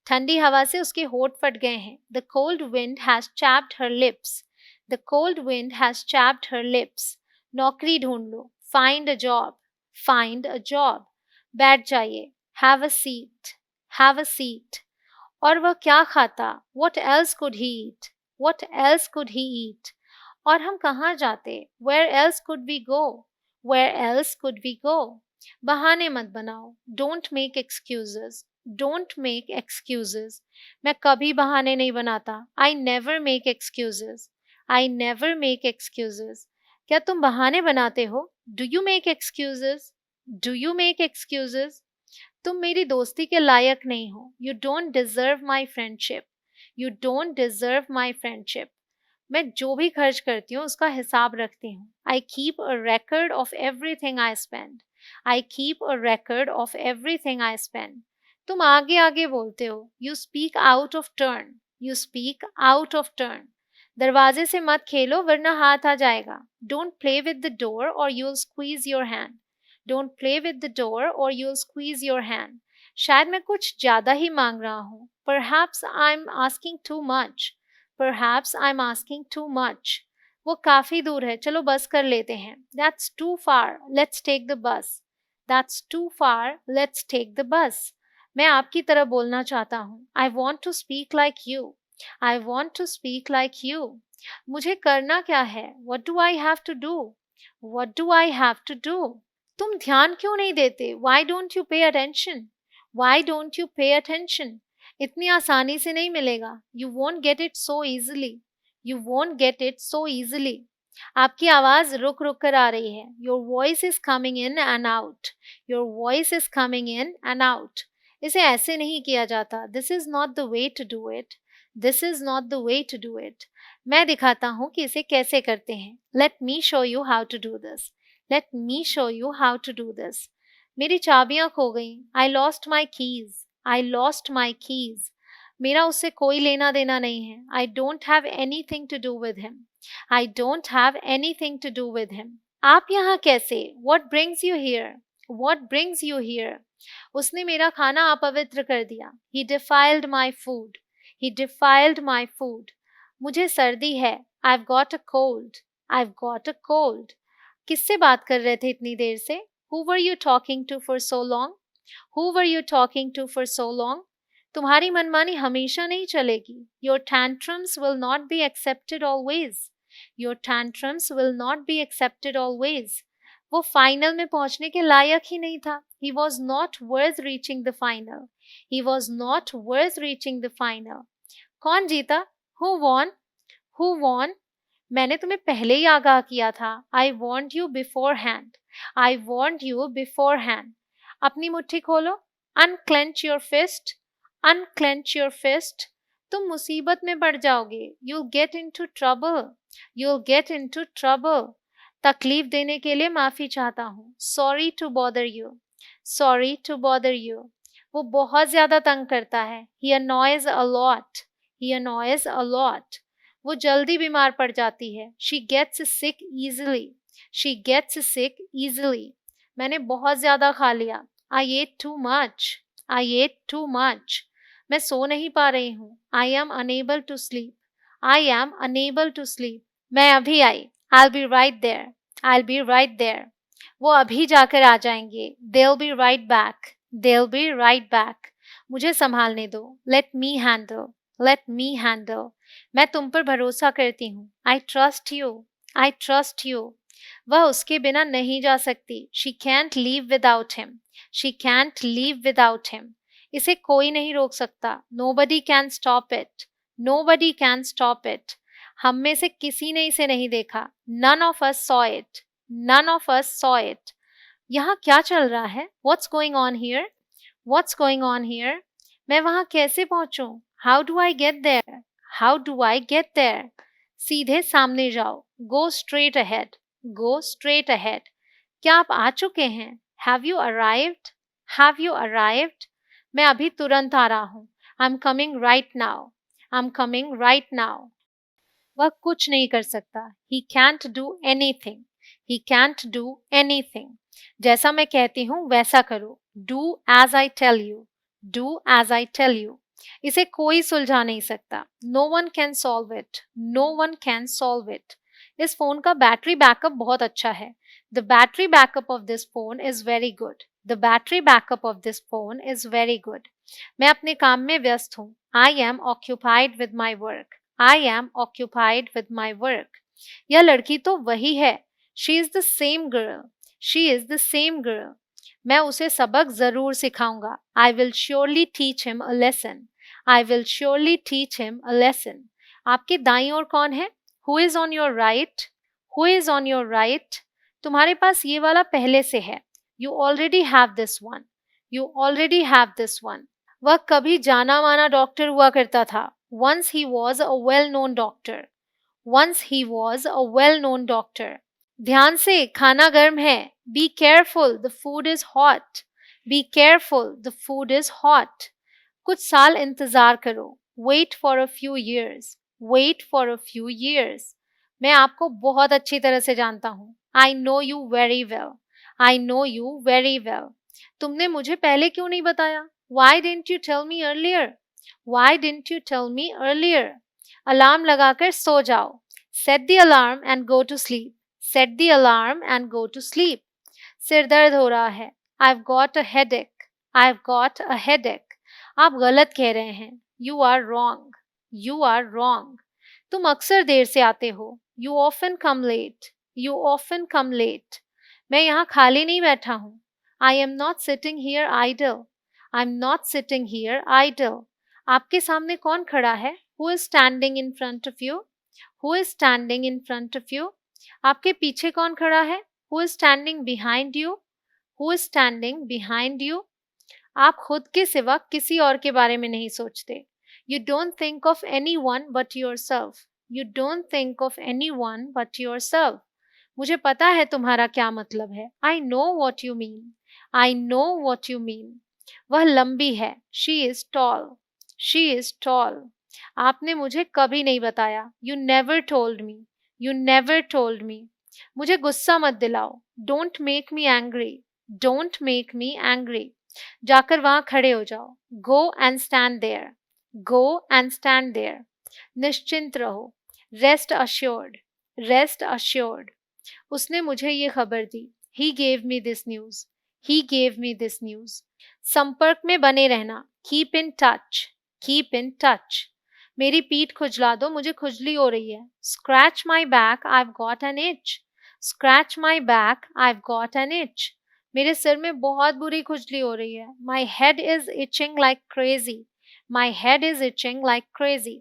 ठंडी हवा से उसके होंठ फट गए हैं। The cold wind has chapped her lips. The cold wind has chapped her lips. नौकरी ढूंढ लो। Find a job. Find a job. बैठ जाइए। Have a seat. Have a seat. और वह क्या खाता? What else could he eat? What else could he eat? और हम कहाँ जाते? Where else could we go? Where else could we go? बहाने मत बनाओ। Don't make excuses. Don't make excuses. मैं कभी बहाने नहीं बनाता। I never make excuses. I never make excuses. क्या तुम बहाने बनाते हो? Do you make excuses? Do you make excuses? तुम मेरी दोस्ती के लायक नहीं हो। You don't deserve my friendship. You don't deserve my friendship. मैं जो भी खर्च करती हूँ उसका हिसाब रखती हूँ। I keep a record of everything I spend. I keep a record of everything I spend. तुम आगे आगे बोलते हो। You speak out of turn. You speak out of turn. दरवाजे से मत खेलो वरना हाथ आ जाएगा। Don't play with the door or you'll squeeze your hand. Don't play with the door or you'll squeeze your hand. शायद मैं कुछ ज़्यादा ही मांग रहा हूँ। Perhaps I'm asking too much. Perhaps I'm asking too much. वो काफ़ी दूर है, चलो बस कर लेते हैं। That's too far. Let's take the bus. That's too far. Let's take the bus. मैं आपकी तरह बोलना चाहता हूँ। I want to speak like you. I want to speak like you. मुझे करना क्या है? What do I have to do? What do I have to do? तुम ध्यान क्यों नहीं देते? Why don't you pay attention? Why don't you pay attention? इतनी आसानी से नहीं मिलेगा। You won't get it so easily. You won't get it so easily. आपकी आवाज रुक रुक कर आ रही है। Your voice is coming in and out. Your voice is coming in and out. इसे ऐसे नहीं किया जाता। This is not the way to do it. This is not the way to do it. मैं दिखाता हूँ कि इसे कैसे करते हैं। Let me show you how to do this. Let me show you how to do this. मेरी चाबियां खो गईं। I lost my keys. I lost my keys. मेरा उससे कोई लेना देना नहीं है। I don't have anything to do with him. I don't have anything to do with him. आप यहाँ कैसे? What brings you here? What brings you here? उसने मेरा खाना अपवित्र कर दिया। He defiled my food. He defiled my food. मुझे सर्दी है। I've got a cold. I've got a cold. किससे बात कर रहे थे इतनी देर से? Who were you talking to for so long? Who were you talking to for so long? तुम्हारी मनमानी हमेशा नहीं चलेगी। Your tantrums will not be accepted always. Your tantrums will not be accepted always. वो फाइनल में पहुंचने के लायक ही नहीं था। He was not worth reaching the final. He was not worth reaching the final. कौन जीता? Who won? Who won? मैंने तुम्हें पहले ही आगाह किया था। I warned you beforehand. I warned you beforehand. अपनी मुट्ठी खोलो। Unclench your fist. Unclench your fist. तुम मुसीबत में पड़ जाओगे। You'll get into trouble. You'll get into trouble. तकलीफ देने के लिए माफ़ी चाहता हूँ। Sorry to bother you. Sorry to bother you. वो बहुत ज़्यादा तंग करता है। He annoys a lot. He annoys a lot. वो जल्दी बीमार पड़ जाती है। She gets sick easily. She gets sick easily. मैंने बहुत ज़्यादा खा लिया। I ate too much. I ate too much. मैं सो नहीं पा रही हूँ। I am unable to sleep. I am unable to sleep. मैं अभी आई। I'll be right there. I'll be right there. वो अभी जाकर आ जाएंगे। They'll be right back. They'll be right back. मुझे संभालने दो। Let me handle. Let me handle. मैं तुम पर भरोसा करती हूँ। I trust you. I trust you. वह उसके बिना नहीं जा सकती। She can't leave without him. She can't leave without him. इसे कोई नहीं रोक सकता। Nobody can stop it. Nobody can stop it. हम में से किसी ने इसे नहीं देखा। None of us saw it. None of us saw it. यहाँ क्या चल रहा है? What's going on here? What's going on here? मैं वहाँ कैसे पहुँचूँ? How do I get there? How do I get there? सीधे सामने जाओ। Go straight ahead. Go straight ahead. क्या आप आ चुके हैं? Have you arrived? Have you arrived? मैं अभी तुरंत आ रहा हूँ। I'm coming right now. I'm coming right now. वह कुछ नहीं कर सकता। He can't do anything. He can't do anything. जैसा मैं कहती हूँ वैसा करो। Do as I tell you. Do as I tell you. इसे कोई सुलझा नहीं सकता। No one can solve it. No one can solve it. इस फोन का बैटरी बैकअप बहुत अच्छा है। The battery backup of this phone is very good. The battery backup of this phone is very good. मैं अपने काम में व्यस्त हूँ। I am occupied with my work. I am occupied with my work. यह लड़की तो वही है। She is the same girl. She is the same girl. मैं उसे सबक जरूर सिखाऊंगा। I will surely teach him a lesson. I will surely teach him a lesson. आपके दाईं ओर कौन है? Who is on your right? Who is on your right? तुम्हारे पास ये वाला पहले से है। You already have this one. You already have this one. वह कभी जाना माना डॉक्टर हुआ करता था। Once he was a well-known doctor. Once he was a well-known doctor. ध्यान से, खाना गर्म है। Be careful, the food is hot. Be careful, the food is hot. कुछ साल इंतजार करो। Wait for a few years. Wait for a few years. मैं आपको बहुत अच्छी तरह से जानता हूँ। I know you very well. I know you very well. तुमने मुझे पहले क्यों नहीं बताया? Why didn't you tell me earlier? Why didn't you tell me earlier? Alarm लगाकर सो जाओ। Set the alarm and go to sleep. Set the alarm and go to sleep. सिर दर्द हो रहा है। I've got a headache. I've got a headache. आप गलत कह रहे हैं। You are wrong. You are wrong. तुम अक्सर देर से आते हो। You often come late. You often come late. मैं यहाँ खाली नहीं बैठा हूँ। I am not sitting here idle. I'm not sitting here idle. आपके सामने कौन खड़ा है? Who is standing in front of you? Who is standing in front of you? आपके पीछे कौन खड़ा है? Who is standing behind you? Who is standing behind you? आप खुद के सिवा किसी और के बारे में नहीं सोचते। You don't think of anyone but yourself. You don't think of anyone but yourself. मुझे पता है तुम्हारा क्या मतलब है। I know what you mean. I know what you mean. वह लंबी है। She is tall. She is tall. आपने मुझे कभी नहीं बताया। You never told me. You never told me. मुझे गुस्सा मत दिलाओ। Don't make me angry. Don't make me angry. जाकर वहां खड़े हो जाओ। Go and stand there. Go and stand there. निश्चिंत रहो। Rest assured. Rest assured. उसने मुझे ये खबर दी। He gave me this news. He gave me this news. संपर्क में बने रहना। Keep in touch. Keep in touch. मेरी पीठ खुजला दो, मुझे खुजली हो रही है। Scratch my back, I've got an itch. Scratch my back, I've got an itch. मेरे सिर में बहुत बुरी खुजली हो रही है। My head is itching like crazy. My head is itching like crazy.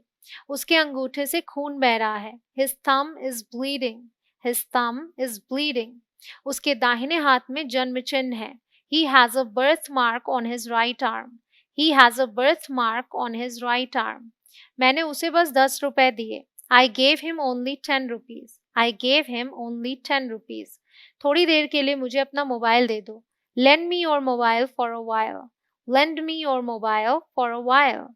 उसके अंगूठे से खून बह रहा है। His thumb is bleeding. His thumb is bleeding. उसके दाहिने हाथ में जन्म चिन्ह है। He has a birthmark on his right arm. He has a birthmark on his right arm. मैंने उसे बस 10 रुपए दिए। I gave him only 10 rupees. I gave him only 10 rupees. थोड़ी देर के लिए मुझे अपना मोबाइल दे दो। Lend me your mobile for a while. Lend me your mobile for a while.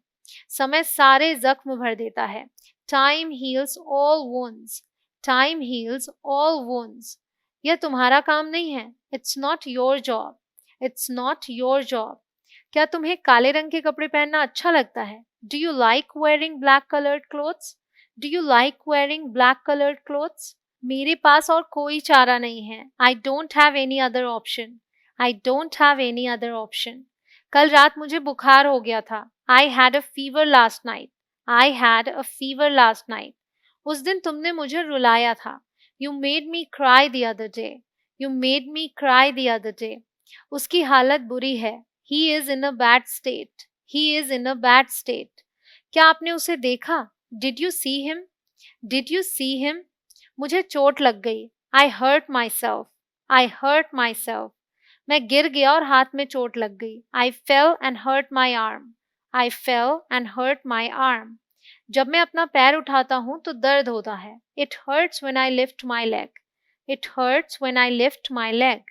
समय सारे जख्म भर देता है। Time heals all wounds. Time heals all wounds. यह तुम्हारा काम नहीं है। It's not your job. It's not your job. क्या तुम्हें काले रंग के कपड़े पहनना अच्छा लगता है? Do you like wearing black colored clothes? Do you like wearing black colored clothes? मेरे पास और कोई चारा नहीं है। I don't have any other option. I don't have any other option. कल रात मुझे बुखार हो गया था। I had a fever last night. I had a fever last night. उस दिन तुमने मुझे रुलाया था। You made me cry the other day. You made me cry the other day. उसकी हालत बुरी है। He is in a bad state. He is in a bad state. क्या आपने उसे देखा? Did you see him? Did you see him? मुझे चोट लग गई। I hurt myself. I hurt myself. मैं गिर गया और हाथ में चोट लग गई। I fell and hurt my arm. I fell and hurt my arm. जब मैं अपना पैर उठाता हूँ तो दर्द होता है। It hurts when I lift my leg. It hurts when I lift my leg.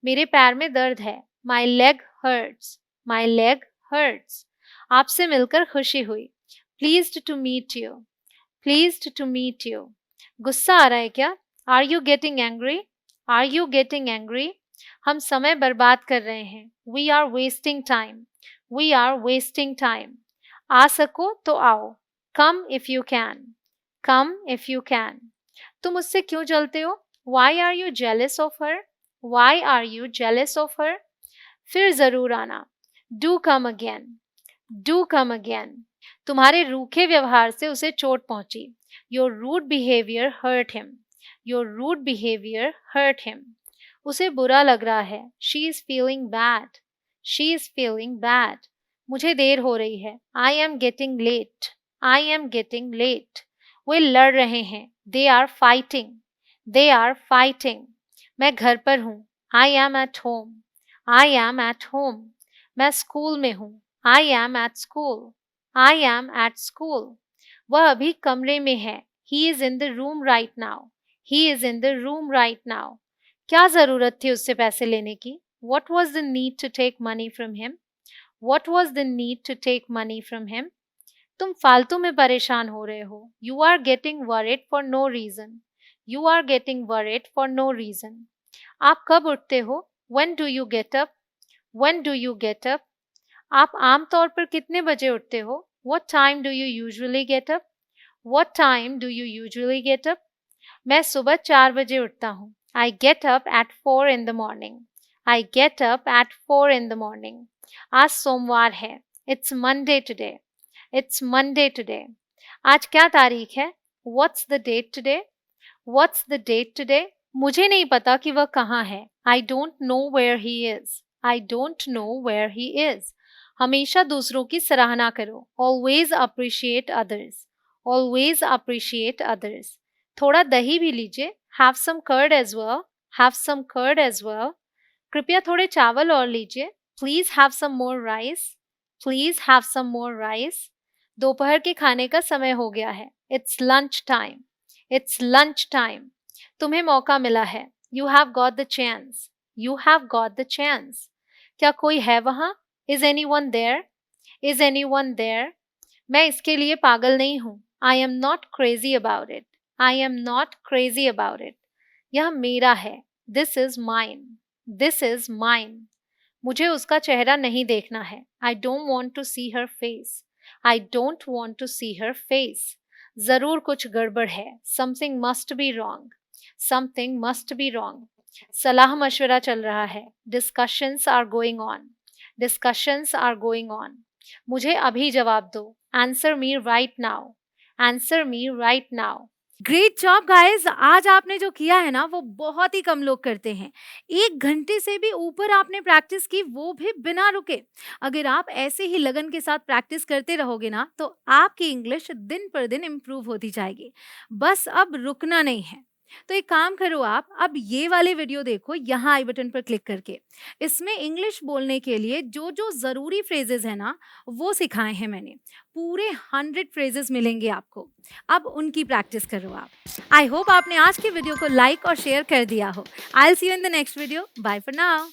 मेरे पैर में दर्द है। My leg hurts. My leg hurts. आपसे मिलकर खुशी हुई। Pleased to meet you. Pleased to meet you. गुस्सा आ रहा है क्या? Are you getting angry? Are you getting angry? हम समय बर्बाद कर रहे हैं. We are wasting time. We are wasting time. आ सको तो आओ. Come if you can. Come if you can. तुम उससे क्यों जलते हो? Why are you jealous of her? Why are you jealous of her? फिर जरूर आना. Do come again. Do come again. तुम्हारे रूखे व्यवहार से उसे चोट पहुंची. Your rude behavior hurt him. Your rude behavior hurt him. उसे बुरा लग रहा है. She is feeling bad. She is feeling bad. मुझे देर हो रही है. I am getting late. I am getting late. वे लड़ रहे हैं. They are fighting. They are fighting. मैं घर पर हूँ. I am at home. I am at home. मैं स्कूल में हूँ. I am at school. I am at school. वह अभी कमरे में है. He is in the room right now. He is in the room right now. क्या ज़रूरत थी उससे पैसे लेने की? What was the need to take money from him? What was the need to take money from him? तुम फालतू में परेशान हो रहे हो. You are getting worried for no reason. You are getting worried for no reason. आप कब उठते हो? When do you get up? When do you get up? आप आम तौर पर कितने बजे उठते हो? What time do you usually get up? What time do you usually get up? मैं सुबह 4 बजे उठता हूँ. I get up at 4 in the morning. I get up at 4 in the morning. आज सोमवार है. It's Monday today. It's Monday today. आज क्या तारीख है? What's the date today? What's the date today? मुझे नहीं पता कि वह कहाँ है. I don't know where he is. I don't know where he is. हमेशा दूसरों की सराहना करो. Always appreciate others. Always appreciate others. थोड़ा दही भी लीजिए. Have some curd as well. Have some curd as well. कृपया थोड़े चावल और लीजिए. Please have some more rice. Please have some more rice. दोपहर के खाने का समय हो गया है. It's lunch time. It's lunch time. तुम्हें मौका मिला है. You have got the chance. You have got the chance. क्या कोई है वहाँ? Is anyone there? Is anyone there? मैं इसके लिए पागल नहीं हूँ. I am not crazy about it. I am not crazy about it. यह मेरा है. This is mine. This is mine. मुझे उसका चेहरा नहीं देखना है. I don't want to see her face. I don't want to see her face. जरूर कुछ गड़बड़ है. Something must be wrong. Something must be wrong. सलाह मशवरा चल रहा है. Discussions are going on. Discussions are going on. मुझे अभी जवाब दो. Answer me right now. Answer me right now. Great job guys. आज आपने जो किया है ना वो बहुत ही कम लोग करते हैं. 1 घंटे से भी ऊपर आपने प्रैक्टिस की, वो भी बिना रुके. अगर आप ऐसे ही लगन के साथ प्रैक्टिस करते रहोगे ना तो आपकी इंग्लिश दिन पर दिन इम्प्रूव होती जाएगी. बस अब रुकना नहीं है. तो एक काम करो, आप अब ये वाले वीडियो देखो यहाँ आई बटन पर क्लिक करके. इसमें इंग्लिश बोलने के लिए जो जो ज़रूरी फ्रेजेस है ना वो सिखाए हैं मैंने. पूरे 100 फ्रेजेस मिलेंगे आपको. अब उनकी प्रैक्टिस करो आप. आई होप आपने आज के वीडियो को लाइक और शेयर कर दिया हो. I will see you in the next video. Bye for now.